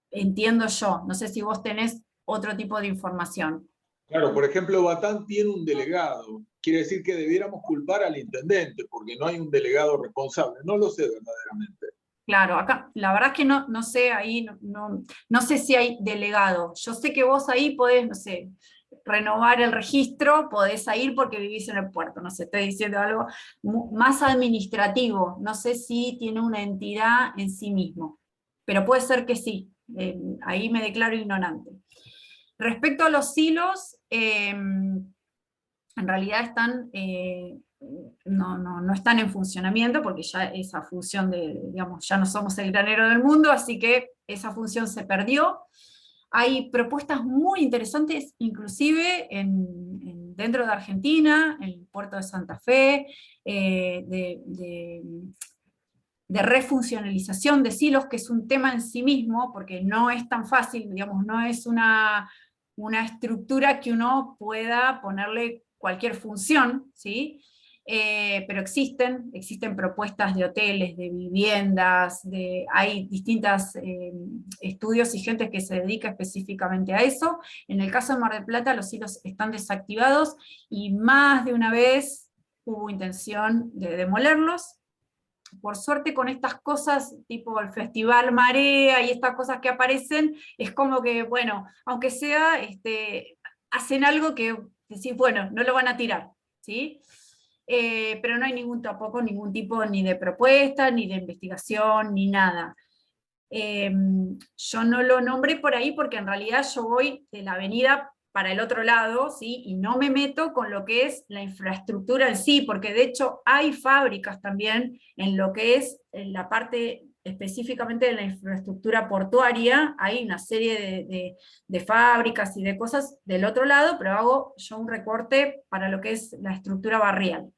Entiendo yo, no sé si vos tenés otro tipo de información. Claro, por ejemplo, Batán tiene un delegado. Quiere decir que debiéramos culpar al intendente, porque no hay un delegado responsable. No lo sé verdaderamente. Claro, acá la verdad es que no sé ahí, no sé si hay delegado. Yo sé que vos ahí podés, no sé, renovar el registro, podés ir porque vivís en el puerto, no sé, estoy diciendo algo más administrativo, no sé si tiene una entidad en sí mismo, pero puede ser que sí, ahí me declaro ignorante. Respecto a los silos, en realidad están, no están en funcionamiento, porque ya esa función digamos, ya no somos el granero del mundo, así que esa función se perdió. Hay propuestas muy interesantes, inclusive dentro de Argentina, en el puerto de Santa Fe, de refuncionalización de silos, que es un tema en sí mismo, porque no es tan fácil, digamos, no es una estructura que uno pueda ponerle cualquier función, ¿sí? Pero existen propuestas de hoteles, de viviendas, hay distintos estudios y gente que se dedica específicamente a eso. En el caso de Mar del Plata los silos están desactivados y más de una vez hubo intención de demolerlos. Por suerte con estas cosas, tipo el Festival Marea y estas cosas que aparecen, es como que, bueno, aunque sea, hacen algo que decís, bueno, no lo van a tirar, ¿sí? Pero no hay tampoco ningún tipo ni de propuesta, ni de investigación, ni nada. Yo no lo nombré por ahí porque en realidad yo voy de la avenida para el otro lado, ¿sí? Y no me meto con lo que es la infraestructura en sí, porque de hecho hay fábricas también en lo que es en la parte específicamente de la infraestructura portuaria, hay una serie de fábricas y de cosas del otro lado, pero hago yo un recorte para lo que es la estructura barrial.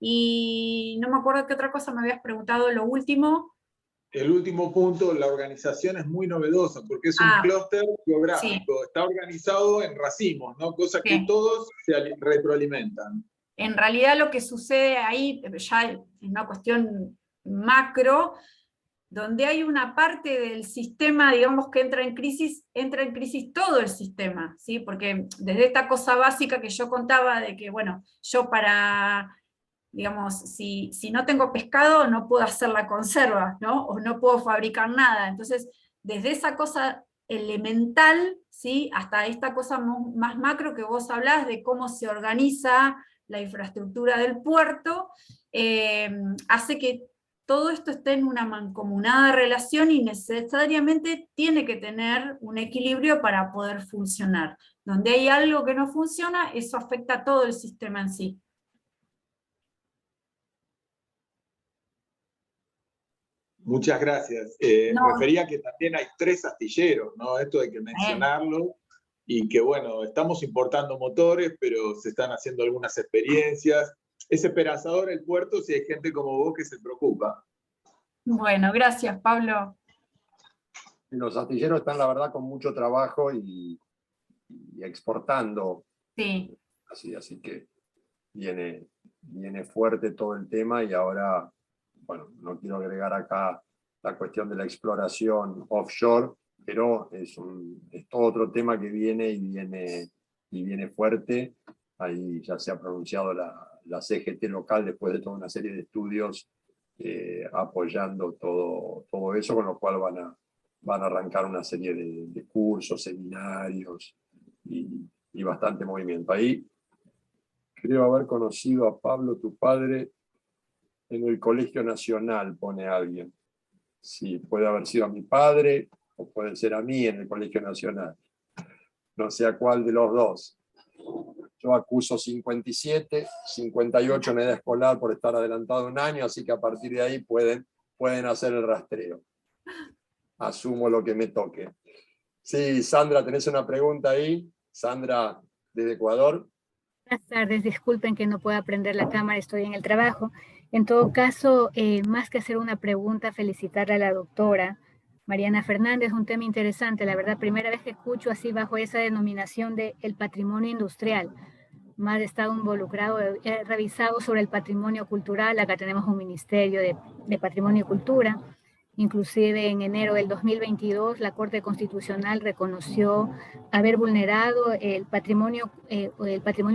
Y no me acuerdo qué otra cosa me habías preguntado, lo último. El último punto, la organización es muy novedosa porque es un clúster geográfico, sí. Está organizado en racimos, ¿no? Cosa que sí. Todos se retroalimentan. En realidad lo que sucede ahí, ya es una cuestión macro, donde hay una parte del sistema, digamos, que entra en crisis todo el sistema, ¿sí? Porque desde esta cosa básica que yo contaba de que, bueno, yo para... digamos, si no tengo pescado no puedo hacer la conserva, ¿no? O no puedo fabricar nada. Entonces, desde esa cosa elemental, ¿sí? Hasta esta cosa más macro que vos hablás de cómo se organiza la infraestructura del puerto, hace que todo esto esté en una mancomunada relación y necesariamente tiene que tener un equilibrio para poder funcionar. Donde hay algo que no funciona, eso afecta a todo el sistema en sí. Muchas gracias. No. Refería que también hay 3 astilleros, ¿no? Esto hay que mencionarlo. Y que bueno, estamos importando motores, pero se están haciendo algunas experiencias. Es esperanzador el puerto si hay gente como vos que se preocupa. Bueno, gracias, Pablo. Los astilleros están, la verdad, con mucho trabajo y exportando. Sí. Así que viene fuerte todo el tema y ahora, bueno, no quiero agregar acá la cuestión de la exploración offshore, pero es todo otro tema que viene y viene fuerte. Ahí ya se ha pronunciado la CGT local después de toda una serie de estudios apoyando todo eso, con lo cual van a arrancar una serie de cursos, seminarios y bastante movimiento. Ahí creo haber conocido a Pablo, tu padre, en el Colegio Nacional, pone alguien. Sí, puede haber sido a mi padre o puede ser a mí en el Colegio Nacional. No sé a cuál de los dos. Yo acuso 57, 58 en edad escolar por estar adelantado un año, así que a partir de ahí pueden hacer el rastreo. Asumo lo que me toque. Sí, Sandra, ¿tenés una pregunta ahí? Sandra, desde Ecuador. Buenas tardes, disculpen que no pueda prender la cámara, estoy en el trabajo. En todo caso, más que hacer una pregunta, felicitarle a la doctora Mariana Fernández, un tema interesante, la verdad, primera vez que escucho así bajo esa denominación de el patrimonio industrial. Más he estado involucrado, he revisado sobre el patrimonio cultural, acá tenemos un ministerio de Patrimonio y Cultura. Inclusive en enero del 2022 la Corte Constitucional reconoció haber vulnerado el patrimonio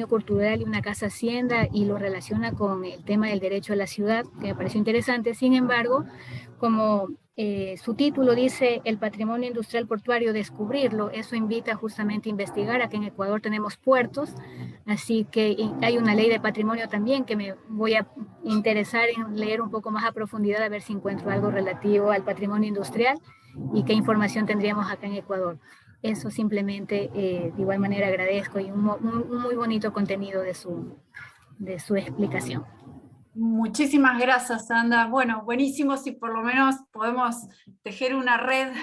cultural y una casa hacienda y lo relaciona con el tema del derecho a la ciudad, que me pareció interesante. Sin embargo, como su título dice el patrimonio industrial portuario, descubrirlo, eso invita justamente a investigar. Aquí en Ecuador tenemos puertos, así que hay una ley de patrimonio también que me voy a interesar en leer un poco más a profundidad a ver si encuentro algo relativo al patrimonio industrial y qué información tendríamos acá en Ecuador. Eso simplemente de igual manera agradezco y un muy bonito contenido de su explicación. Muchísimas gracias, Sandra. Bueno, buenísimo si por lo menos podemos tejer una red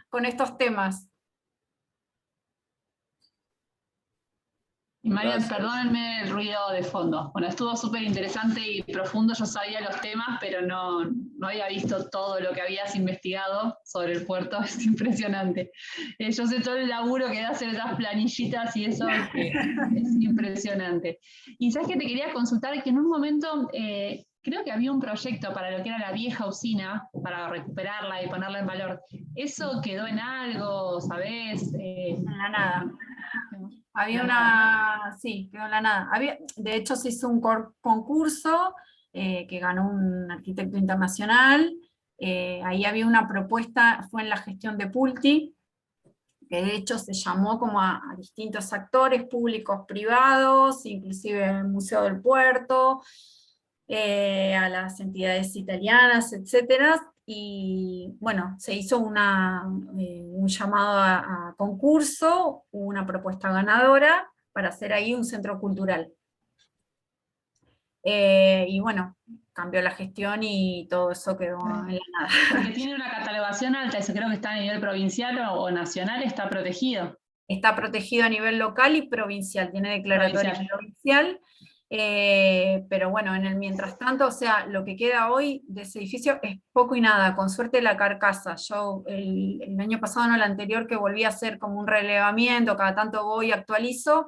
con estos temas. Y Marian, Gracias. perdónenme el ruido de fondo. Bueno, estuvo súper interesante y profundo, yo sabía los temas, pero no había visto todo lo que habías investigado sobre el puerto, es impresionante. Yo sé todo el laburo que da hacer esas planillitas y eso que es impresionante. Y sabes que te quería consultar que en un momento creo que había un proyecto para lo que era la vieja usina, para recuperarla y ponerla en valor. ¿Eso quedó en algo, sabés? En la nada. Había sí, quedó en la nada. De hecho, se hizo un concurso que ganó un arquitecto internacional. Ahí había una propuesta, fue en la gestión de Pulti, que de hecho se llamó como a distintos actores públicos, privados, inclusive el Museo del Puerto, a las entidades italianas, etcétera. Y bueno, se hizo un llamado a concurso, una propuesta ganadora para hacer ahí un centro cultural. Y bueno, cambió la gestión y todo eso quedó en la nada. Porque tiene una catalogación alta, eso creo que está a nivel provincial o nacional, está protegido. Está protegido a nivel local y provincial, tiene declaratoria provincial. Pero bueno, en el mientras tanto, o sea, lo que queda hoy de ese edificio es poco y nada, con suerte la carcasa. Yo el año pasado, no el anterior, que volví a hacer como un relevamiento, cada tanto voy y actualizo,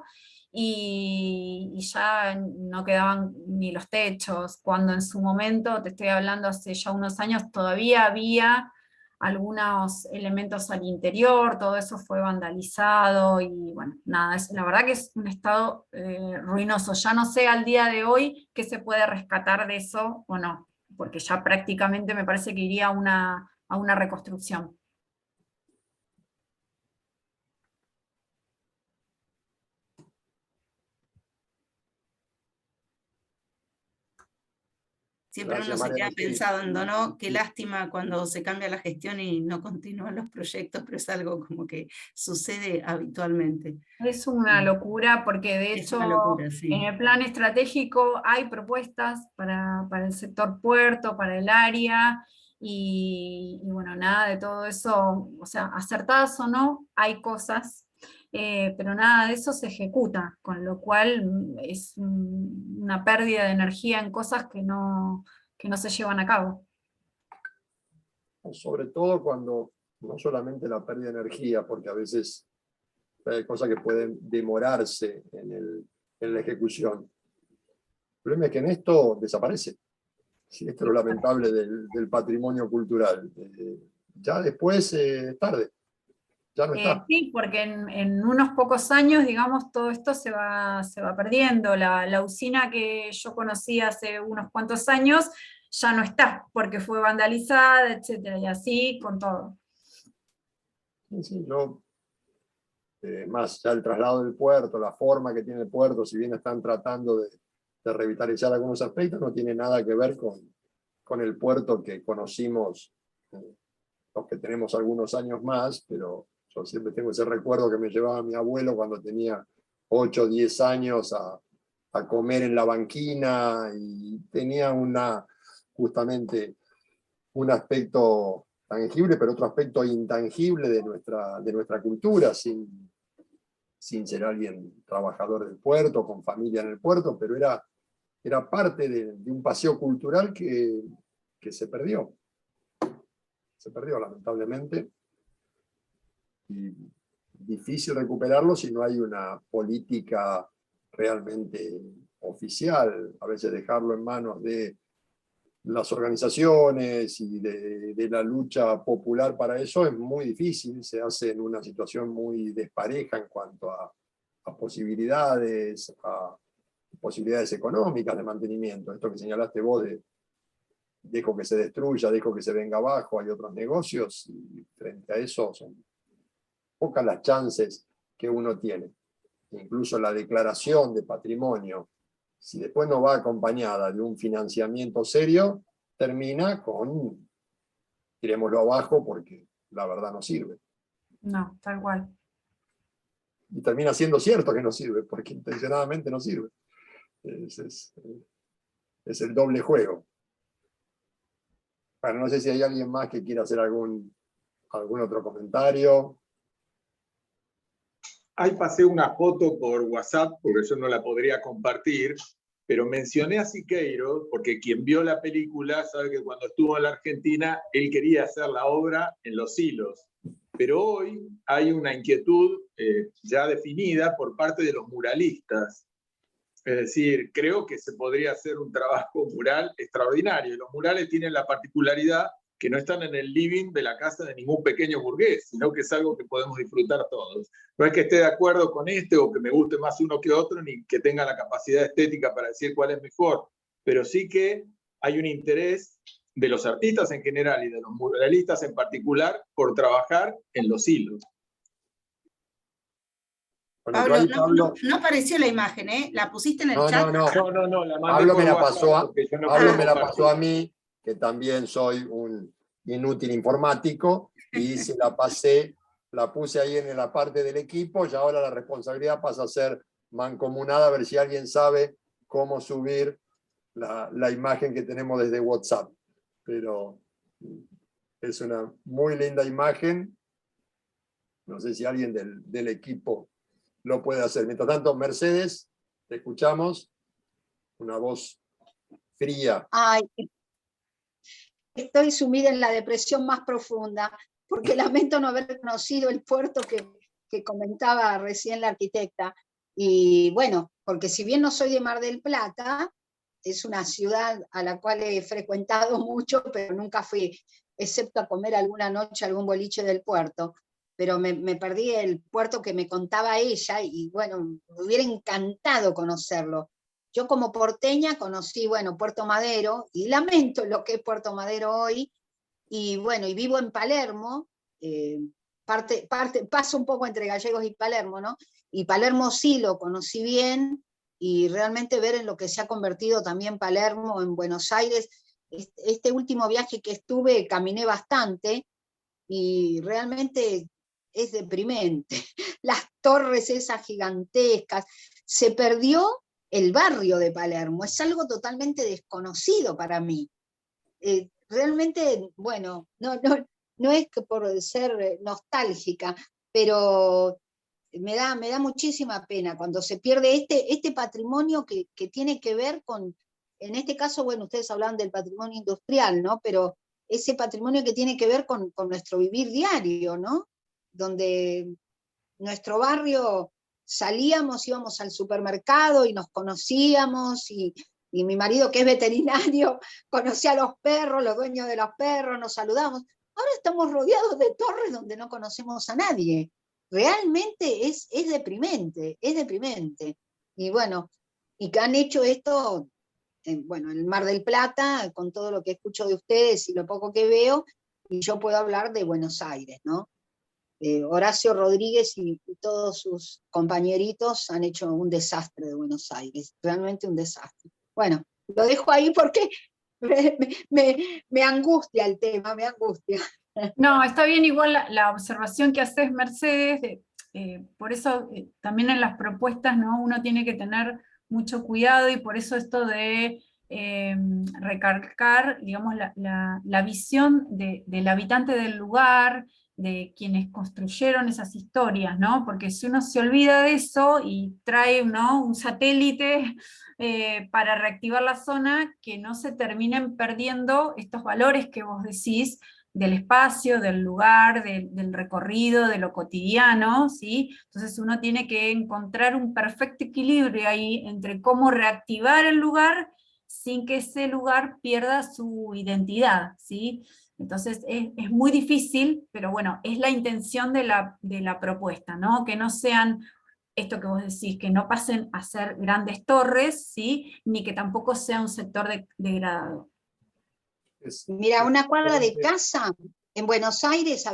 y ya no quedaban ni los techos, cuando en su momento, te estoy hablando hace ya unos años, todavía había algunos elementos al interior, todo eso fue vandalizado y bueno, nada, la verdad que es un estado ruinoso. Ya no sé al día de hoy qué se puede rescatar de eso o no, porque ya prácticamente me parece que iría a una reconstrucción. Siempre Gracias, uno se queda Mariana, sí. pensando, ¿no? Qué lástima cuando se cambia la gestión y no continúan los proyectos, pero es algo como que sucede habitualmente. Es una locura porque de Es hecho una locura, sí. en el plan estratégico hay propuestas para el sector puerto, para el área, y bueno, nada de todo eso, o sea, acertadas o no, hay cosas, pero nada de eso se ejecuta, con lo cual es una pérdida de energía en cosas que no se llevan a cabo. Sobre todo cuando no solamente la pérdida de energía, porque a veces hay cosas que pueden demorarse en la ejecución. El problema es que en esto desaparece. Sí, esto es lo lamentable del patrimonio cultural. Ya después es tarde, ya no está. Sí, porque en unos pocos años, digamos, todo esto se va perdiendo. La usina que yo conocí hace unos cuantos años ya no está, porque fue vandalizada, etcétera, y así con todo. Sí, sí, más ya el traslado del puerto, la forma que tiene el puerto, si bien están tratando de revitalizar algunos aspectos, no tiene nada que ver con el puerto que conocimos los que tenemos algunos años más, pero yo siempre tengo ese recuerdo que me llevaba mi abuelo cuando tenía 8 o 10 años a comer en la banquina, y tenía justamente un aspecto tangible, pero otro aspecto intangible de nuestra cultura, sin ser alguien trabajador del puerto, con familia en el puerto, pero era parte de un paseo cultural que se perdió. Se perdió, lamentablemente. Y difícil recuperarlo si no hay una política realmente oficial. A veces dejarlo en manos de las organizaciones y de la lucha popular para eso es muy difícil. Se hace en una situación muy despareja en cuanto a posibilidades, económicas de mantenimiento. Esto que señalaste vos de dejo que se destruya, dejo que se venga abajo, hay otros negocios, y frente a eso son pocas las chances que uno tiene. Incluso la declaración de patrimonio, si después no va acompañada de un financiamiento serio, termina con tirémoslo abajo porque la verdad no sirve. No, tal cual. Y termina siendo cierto que no sirve, porque intencionadamente no sirve. Es el doble juego. Bueno, no sé si hay alguien más que quiera hacer algún otro comentario. Ahí pasé una foto por WhatsApp, porque yo no la podría compartir, pero mencioné a Siqueiro, porque quien vio la película sabe que cuando estuvo en la Argentina, él quería hacer la obra en Los Silos. Pero hoy hay una inquietud ya definida por parte de los muralistas. Es decir, creo que se podría hacer un trabajo mural extraordinario. Los murales tienen la particularidad que no están en el living de la casa de ningún pequeño burgués, sino que es algo que podemos disfrutar todos. No es que esté de acuerdo con este o que me guste más uno que otro, ni que tenga la capacidad estética para decir cuál es mejor, pero sí que hay un interés de los artistas en general y de los muralistas en particular por trabajar en Los Silos. Bueno, Pablo, ahí, no apareció la imagen, ¿eh? ¿La pusiste en el chat? No, la mandé Pablo por me la WhatsApp, Pablo me la pasó a mí, que también soy un inútil informático, y se la pasé, la puse ahí en la parte del equipo, y ahora la responsabilidad pasa a ser mancomunada, a ver si alguien sabe cómo subir la imagen que tenemos desde WhatsApp. Pero es una muy linda imagen. No sé si alguien del equipo lo puede hacer. Mientras tanto, Mercedes, te escuchamos. Una voz fría. Ay, estoy sumida en la depresión más profunda, porque lamento no haber conocido el puerto que comentaba recién la arquitecta. Y bueno, porque si bien no soy de Mar del Plata, es una ciudad a la cual he frecuentado mucho, pero nunca fui, excepto a comer alguna noche algún boliche del puerto. Pero me perdí el puerto que me contaba ella, y bueno, me hubiera encantado conocerlo. Yo como porteña conocí, bueno, Puerto Madero, y lamento lo que es Puerto Madero hoy, y bueno, y vivo en Palermo, paso un poco entre Gallegos y Palermo, ¿no? Y Palermo sí lo conocí bien, y realmente ver en lo que se ha convertido también Palermo en Buenos Aires, este último viaje que estuve caminé bastante y realmente es deprimente. Las torres esas gigantescas, se perdió el barrio de Palermo, es algo totalmente desconocido para mí. Realmente, bueno, no es que por ser nostálgica, pero me da muchísima pena cuando se pierde este patrimonio que tiene que ver con, en este caso, bueno, ustedes hablaban del patrimonio industrial, ¿no? Pero ese patrimonio que tiene que ver con nuestro vivir diario, ¿no? Donde nuestro barrio salíamos, íbamos al supermercado y nos conocíamos, y mi marido, que es veterinario, conocía a los perros, los dueños de los perros, nos saludamos. Ahora estamos rodeados de torres donde no conocemos a nadie. Realmente es deprimente, es deprimente. Y bueno, y que han hecho esto, bueno, en el Mar del Plata, con todo lo que escucho de ustedes y lo poco que veo, y yo puedo hablar de Buenos Aires, ¿no? Horacio Rodríguez y todos sus compañeritos han hecho un desastre de Buenos Aires, realmente un desastre. Bueno, lo dejo ahí porque me angustia el tema, me angustia. No, está bien igual la observación que haces, Mercedes, por eso también en las propuestas, ¿no? Uno tiene que tener mucho cuidado, y por eso esto de recalcar, digamos, la visión del habitante del lugar, de quienes construyeron esas historias, ¿no? Porque si uno se olvida de eso y trae, ¿no?, un satélite para reactivar la zona, que no se terminen perdiendo estos valores que vos decís, del espacio, del lugar, del recorrido, de lo cotidiano, ¿sí? Entonces uno tiene que encontrar un perfecto equilibrio ahí entre cómo reactivar el lugar sin que ese lugar pierda su identidad, ¿sí? Entonces es muy difícil, pero bueno, es la intención de la propuesta, ¿no? Que no sean esto que vos decís, que no pasen a ser grandes torres, ¿sí? Ni que tampoco sea un sector degradado. Mira, una cuadra de casa en Buenos Aires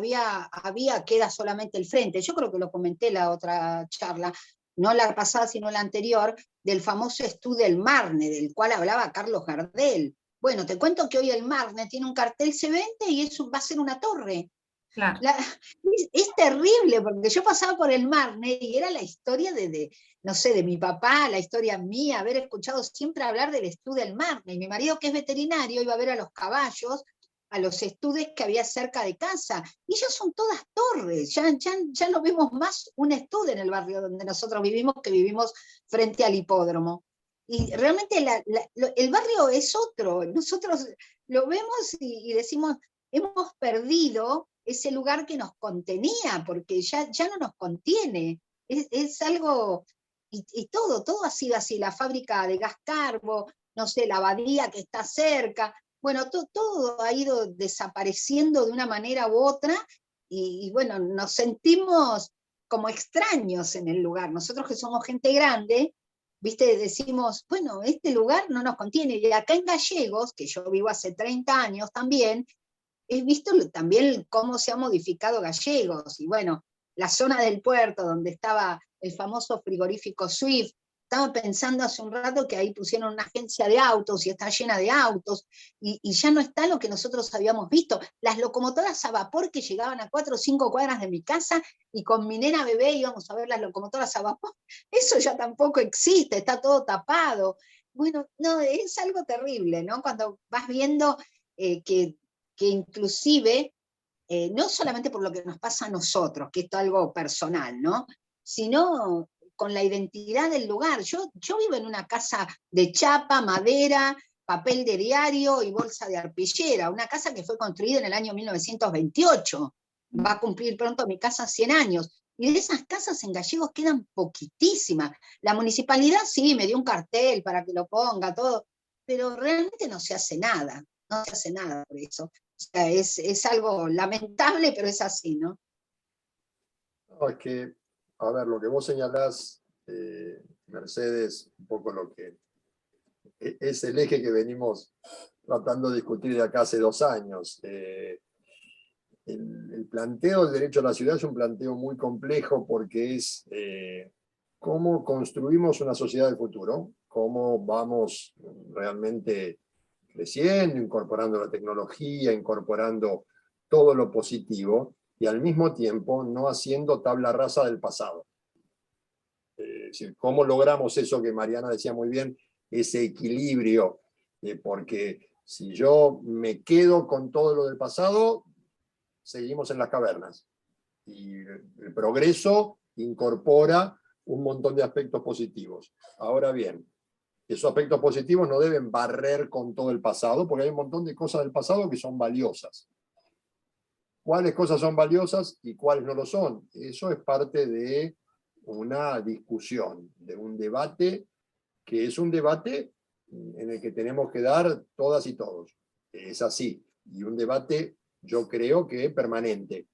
queda solamente el frente. Yo creo que lo comenté la otra charla, no la pasada sino la anterior, del famoso estudio del Marne, del cual hablaba Carlos Gardel. Bueno, te cuento que hoy el Marne tiene un cartel, se vende, y eso va a ser una torre. Claro. Es terrible, porque yo pasaba por el Marne y era la historia no sé, de mi papá, la historia mía, haber escuchado siempre hablar del estudio del Marne. Y mi marido, que es veterinario, iba a ver a los caballos, a los estudios que había cerca de casa. Y ya son todas torres, ya no vemos más un estudio en el barrio donde nosotros vivimos, que vivimos frente al hipódromo. Y realmente el barrio es otro. Nosotros lo vemos y decimos, hemos perdido ese lugar que nos contenía, porque ya no nos contiene. Es algo, y todo ha sido así, la fábrica de gas carbo, no sé, la abadía que está cerca, bueno, todo ha ido desapareciendo de una manera u otra, y bueno, nos sentimos como extraños en el lugar. Nosotros, que somos gente grande, viste, decimos, bueno, este lugar no nos contiene. Y acá en Gallegos, que yo vivo hace 30 años también, he visto también cómo se ha modificado Gallegos, y bueno, la zona del puerto donde estaba el famoso frigorífico Swift. Estaba pensando hace un rato que ahí pusieron una agencia de autos y está llena de autos, y ya no está lo que nosotros habíamos visto. Las locomotoras a vapor que llegaban a 4 o 5 cuadras de mi casa, y con mi nena bebé íbamos a ver las locomotoras a vapor. Eso ya tampoco existe, está todo tapado. Bueno, no, es algo terrible, ¿no? Cuando vas viendo que inclusive, no solamente por lo que nos pasa a nosotros, que esto es algo personal, ¿no?, sino con la identidad del lugar. Yo vivo en una casa de chapa, madera, papel de diario y bolsa de arpillera, una casa que fue construida en el año 1928, va a cumplir pronto mi casa 100 años, y de esas casas en Gallegos quedan poquitísimas. La municipalidad sí me dio un cartel para que lo ponga, todo, pero realmente no se hace nada por eso. O sea, es algo lamentable, pero es así, ¿no? No, es que, a ver, lo que vos señalás, Mercedes, un poco lo que es el eje que venimos tratando de discutir de acá hace 2 años. El planteo del derecho a la ciudad es un planteo muy complejo, porque es cómo construimos una sociedad del futuro, cómo vamos realmente creciendo, incorporando la tecnología, incorporando todo lo positivo, y al mismo tiempo no haciendo tabla rasa del pasado. Es decir, ¿cómo logramos eso que Mariana decía muy bien, ese equilibrio? Porque si yo me quedo con todo lo del pasado, seguimos en las cavernas. Y el progreso incorpora un montón de aspectos positivos. Ahora bien, esos aspectos positivos no deben barrer con todo el pasado, porque hay un montón de cosas del pasado que son valiosas. ¿Cuáles cosas son valiosas y cuáles no lo son? Eso es parte de una discusión, de un debate, que es un debate en el que tenemos que dar todas y todos. Es así. Y un debate, yo creo que permanente.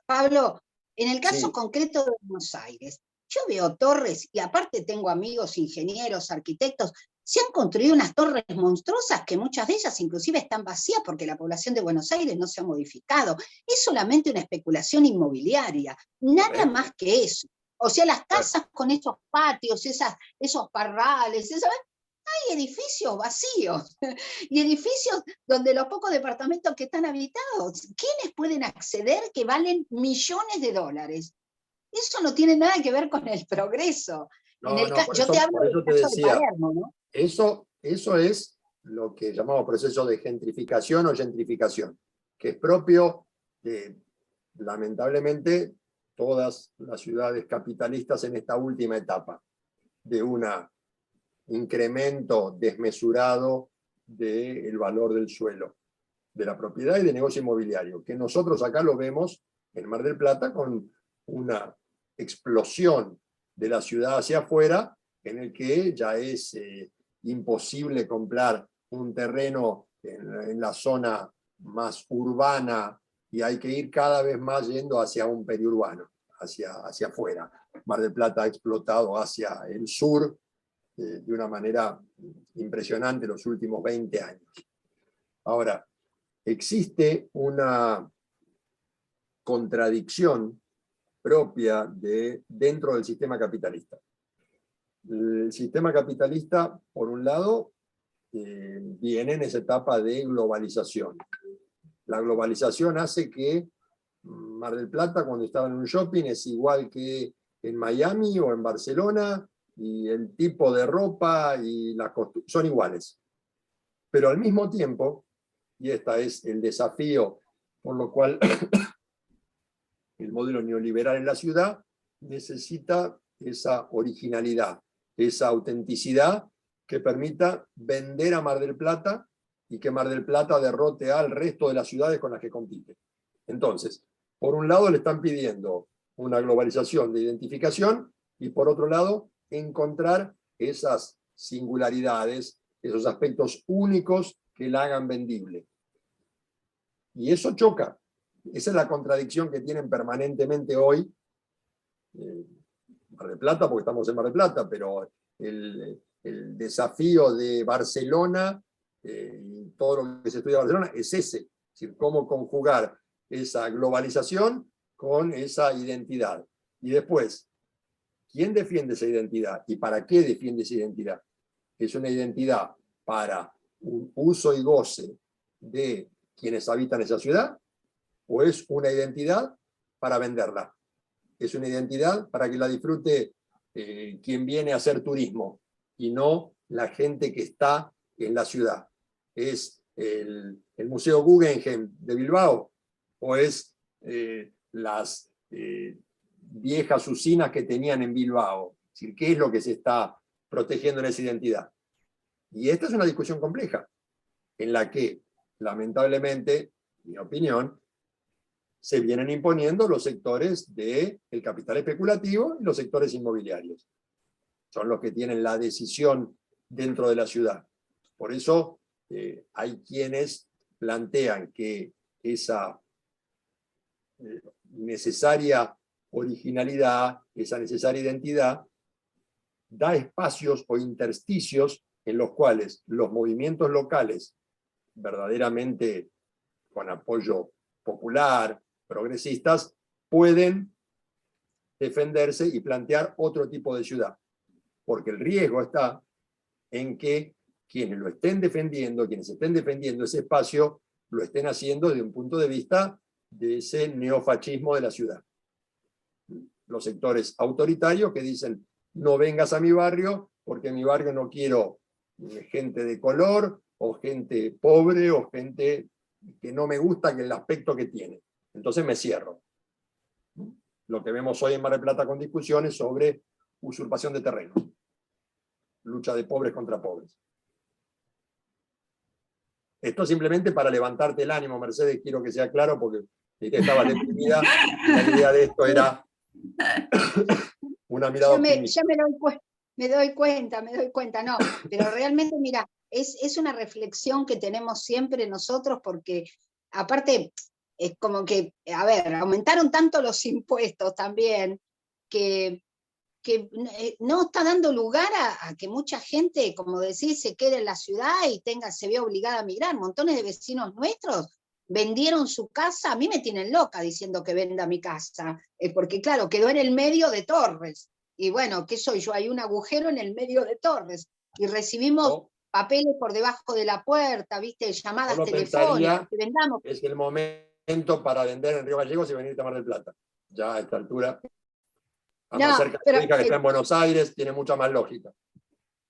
Pablo, en el caso Sí. concreto de Buenos Aires, yo veo torres, y aparte tengo amigos ingenieros, arquitectos, se han construido unas torres monstruosas que muchas de ellas inclusive están vacías porque la población de Buenos Aires no se ha modificado. Es solamente una especulación inmobiliaria, nada más que eso. O sea, las casas con esos patios, esos parrales, hay edificios vacíos y edificios donde los pocos departamentos que están habitados, ¿quiénes pueden acceder que valen millones de dólares? Eso no tiene nada que ver con el progreso. Yo te hablo del caso de Palermo, ¿no? Eso es lo que llamamos proceso de gentrificación o gentrificación, que es propio de, lamentablemente, todas las ciudades capitalistas en esta última etapa, de un incremento desmesurado del valor del suelo, de la propiedad y de negocio inmobiliario, que nosotros acá lo vemos en Mar del Plata con una explosión de la ciudad hacia afuera, en el que ya es imposible comprar un terreno en la zona más urbana y hay que ir cada vez más yendo hacia un periurbano, hacia afuera. Mar del Plata ha explotado hacia el sur de una manera impresionante los últimos 20 años. Ahora, existe una contradicción propia dentro del sistema capitalista. El sistema capitalista, por un lado, viene en esa etapa de globalización. La globalización hace que Mar del Plata, cuando estaba en un shopping, es igual que en Miami o en Barcelona, y el tipo de ropa y las costumbres son iguales. Pero al mismo tiempo, y este es el desafío por lo cual el modelo neoliberal en la ciudad necesita esa originalidad, esa autenticidad que permita vender a Mar del Plata y que Mar del Plata derrote al resto de las ciudades con las que compite. Entonces, por un lado le están pidiendo una globalización de identificación y por otro lado encontrar esas singularidades, esos aspectos únicos que la hagan vendible. Y eso choca. Esa es la contradicción que tienen permanentemente hoy Mar del Plata, porque estamos en Mar del Plata, pero el desafío de Barcelona y todo lo que se estudia en Barcelona es ese. Es decir, cómo conjugar esa globalización con esa identidad. Y después, ¿quién defiende esa identidad? ¿Y para qué defiende esa identidad? ¿Es una identidad para un uso y goce de quienes habitan esa ciudad? ¿O es una identidad para venderla? ¿Es una identidad para que la disfrute quien viene a hacer turismo y no la gente que está en la ciudad? ¿Es el Museo Guggenheim de Bilbao? ¿O es las viejas usinas que tenían en Bilbao? Es decir, ¿qué es lo que se está protegiendo en esa identidad? Y esta es una discusión compleja, en la que, lamentablemente, en mi opinión, se vienen imponiendo los sectores del capital especulativo y los sectores inmobiliarios. Son los que tienen la decisión dentro de la ciudad. Por eso hay quienes plantean que esa necesaria originalidad, esa necesaria identidad, da espacios o intersticios en los cuales los movimientos locales, verdaderamente con apoyo popular, progresistas, pueden defenderse y plantear otro tipo de ciudad. Porque el riesgo está en que quienes lo estén defendiendo, quienes estén defendiendo ese espacio, lo estén haciendo desde un punto de vista de ese neofascismo de la ciudad. Los sectores autoritarios que dicen, no vengas a mi barrio, porque en mi barrio no quiero gente de color, o gente pobre, o gente que no me gusta que el aspecto que tiene. Entonces me cierro. Lo que vemos hoy en Mar del Plata con discusiones sobre usurpación de terreno. Lucha de pobres contra pobres. Esto simplemente para levantarte el ánimo, Mercedes, quiero que sea claro, porque si te estabas deprimida, la idea de esto era una mirada optimista. Ya me doy cuenta, no, pero realmente, mira, es una reflexión que tenemos siempre nosotros, porque aparte, es como que, a ver, aumentaron tanto los impuestos también, que no está dando lugar a que mucha gente, como decís, se quede en la ciudad y se vea obligada a migrar. Montones de vecinos nuestros vendieron su casa, a mí me tienen loca diciendo que venda mi casa, porque claro, quedó en el medio de Torres, y bueno, ¿qué soy yo? Hay un agujero en el medio de Torres, y recibimos papeles por debajo de la puerta, ¿viste? Llamadas telefónicas, que vendamos. Es el momento para vender en Río Gallegos y venir a Mar del Plata, ya a esta altura. A más cerca de tu hija que está en Buenos Aires, tiene mucha más lógica.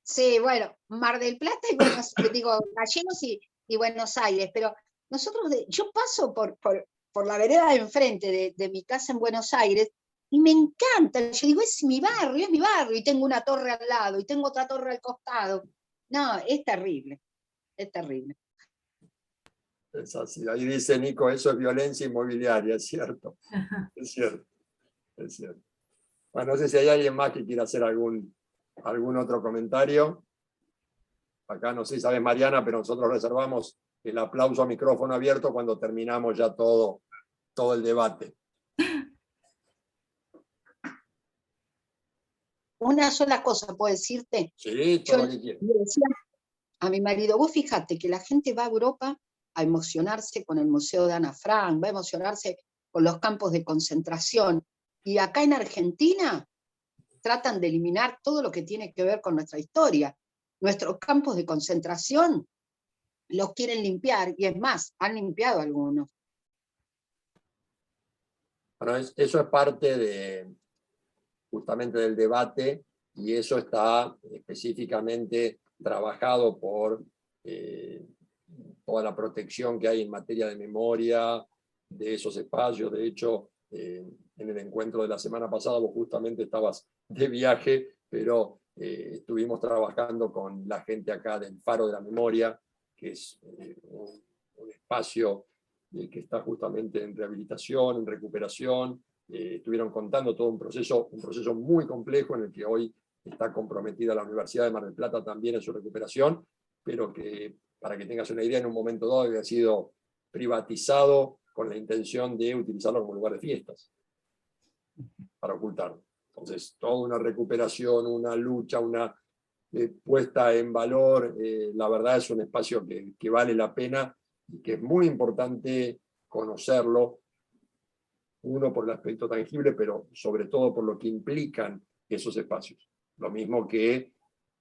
Sí, bueno, Mar del Plata y Gallegos y Buenos Aires, pero nosotros, yo paso por la vereda de enfrente de mi casa en Buenos Aires y me encanta. Yo digo, es mi barrio, y tengo una torre al lado y tengo otra torre al costado. No, es terrible, es terrible. Es así, ahí dice Nico, eso es violencia inmobiliaria, es cierto. Es cierto, es cierto. Bueno, no sé si hay alguien más que quiera hacer algún otro comentario. Acá no sé si sabes, Mariana, pero nosotros reservamos el aplauso a micrófono abierto cuando terminamos ya todo el debate. Una sola cosa puedo decirte. Sí, todo lo que quieras. Le decía a mi marido, vos fíjate que la gente va a Europa a emocionarse con el Museo de Ana Frank, va a emocionarse con los campos de concentración, y acá en Argentina tratan de eliminar todo lo que tiene que ver con nuestra historia. Nuestros campos de concentración los quieren limpiar, y es más, han limpiado algunos. Bueno, eso es parte justamente del debate, y eso está específicamente trabajado por toda la protección que hay en materia de memoria de esos espacios. De hecho, en el encuentro de la semana pasada vos justamente estabas de viaje, pero estuvimos trabajando con la gente acá del Faro de la Memoria, que es un espacio que está justamente en rehabilitación, en recuperación. Estuvieron contando todo un proceso muy complejo en el que hoy está comprometida la Universidad de Mar del Plata también en su recuperación, pero que, para que tengas una idea, en un momento dado había sido privatizado con la intención de utilizarlo como lugar de fiestas, para ocultarlo. Entonces, toda una recuperación, una lucha, una puesta en valor, la verdad es un espacio que vale la pena y que es muy importante conocerlo, uno por el aspecto tangible, pero sobre todo por lo que implican esos espacios. Lo mismo que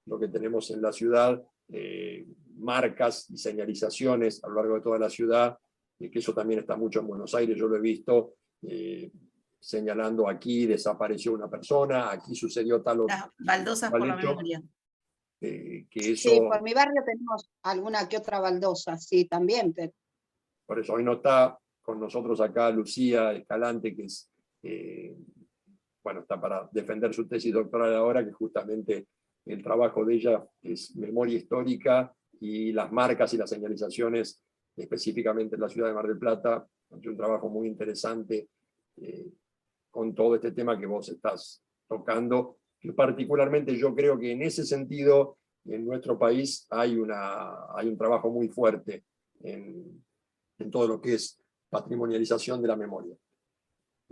lo que tenemos en la ciudad, marcas y señalizaciones a lo largo de toda la ciudad, que eso también está mucho en Buenos Aires, yo lo he visto, señalando aquí desapareció una persona, aquí sucedió tal o Las baldosas por la memoria. Que eso, Sí, por mi barrio tenemos alguna que otra baldosa, sí, también. Pero... Por eso hoy no está con nosotros acá Lucía Escalante, que es, bueno, está para defender su tesis doctoral ahora, que justamente el trabajo de ella es memoria histórica y las marcas y las señalizaciones, específicamente en la ciudad de Mar del Plata. Es un trabajo muy interesante con todo este tema que vos estás tocando, que particularmente yo creo que en ese sentido en nuestro país hay un trabajo muy fuerte en todo lo que es patrimonialización de la memoria.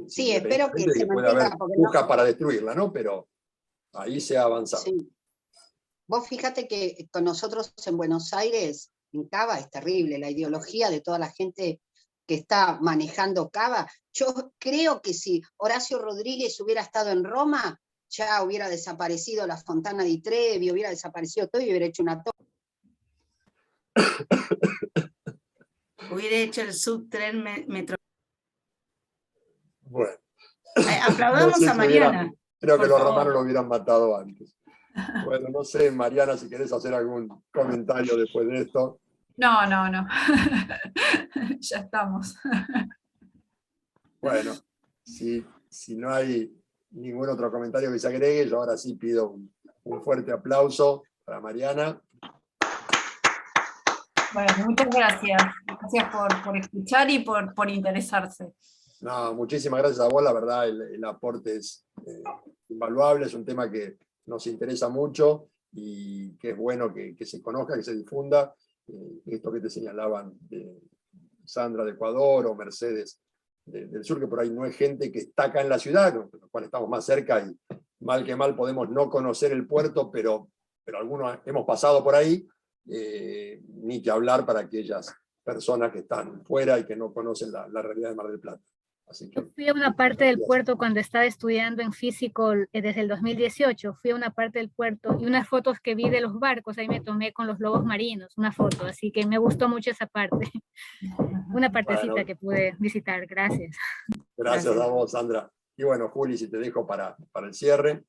Sí, espero que se pueda haber mantenga. puja para destruirla, ¿no? Pero ahí se ha avanzado. Sí. Vos fíjate que con nosotros en Buenos Aires, en Cava, es terrible la ideología de toda la gente que está manejando Cava. Yo creo que si Horacio Rodríguez hubiera estado en Roma, ya hubiera desaparecido la Fontana di Trevi, hubiera desaparecido todo y hubiera hecho una torre. Hubiera hecho el subtren metro. Bueno. Aplaudamos No sé a si Mariana. creo que por los favor. romanos lo hubieran matado antes. Bueno, no sé, Mariana, si querés hacer algún comentario después de esto. No. Ya estamos. Bueno, si no hay ningún otro comentario que se agregue, yo ahora sí pido un fuerte aplauso para Mariana. Bueno, muchas gracias. Gracias por escuchar y por interesarse. No, muchísimas gracias a vos, la verdad el aporte es invaluable, es un tema que nos interesa mucho y que es bueno que se conozca, que se difunda. Esto que te señalaban de Sandra de Ecuador o Mercedes del sur, que por ahí no es gente que está acá en la ciudad, con lo cual estamos más cerca y mal que mal podemos no conocer el puerto, pero algunos hemos pasado por ahí, ni que hablar para aquellas personas que están fuera y que no conocen la realidad de Mar del Plata. Así que, Yo fui a una parte del gracias. puerto cuando estaba estudiando en físico desde el 2018. Fui a una parte del puerto y unas fotos que vi de los barcos, ahí me tomé con los lobos marinos, una foto, así que me gustó mucho esa parte. Una partecita Bueno, que pude visitar, gracias. gracias a vos, Sandra. Y bueno, Juli, si te dejo para el cierre.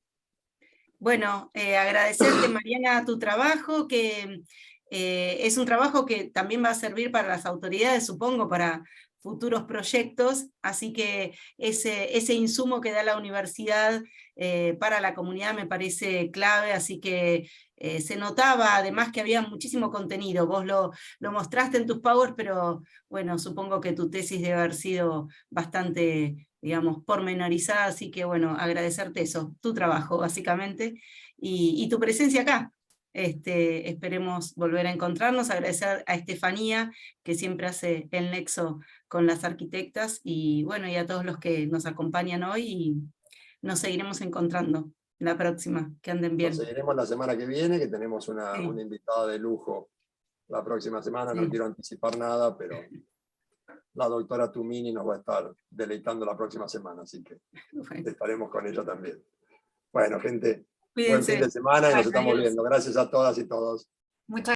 Bueno, agradecerte, Mariana, tu trabajo, que es un trabajo que también va a servir para las autoridades, supongo, para futuros proyectos, así que ese insumo que da la universidad para la comunidad me parece clave, así que se notaba además que había muchísimo contenido, vos lo mostraste en tus powers, pero bueno, supongo que tu tesis debe haber sido bastante, digamos, pormenorizada, así que bueno, agradecerte eso, tu trabajo básicamente, y tu presencia acá. Esperemos volver a encontrarnos, agradecer a Estefanía, que siempre hace el nexo con las arquitectas, y bueno, y a todos los que nos acompañan hoy, y nos seguiremos encontrando la próxima, que anden bien. Nos seguiremos la semana que viene, que tenemos Sí. una invitada de lujo la próxima semana, no Sí. quiero anticipar nada, pero la doctora Tumini nos va a estar deleitando la próxima semana, así que Bueno, estaremos con ella también. Bueno, gente, buen cuídense. fin de semana y nos Bueno, estamos adiós. viendo. Gracias a todas y todos. Muchas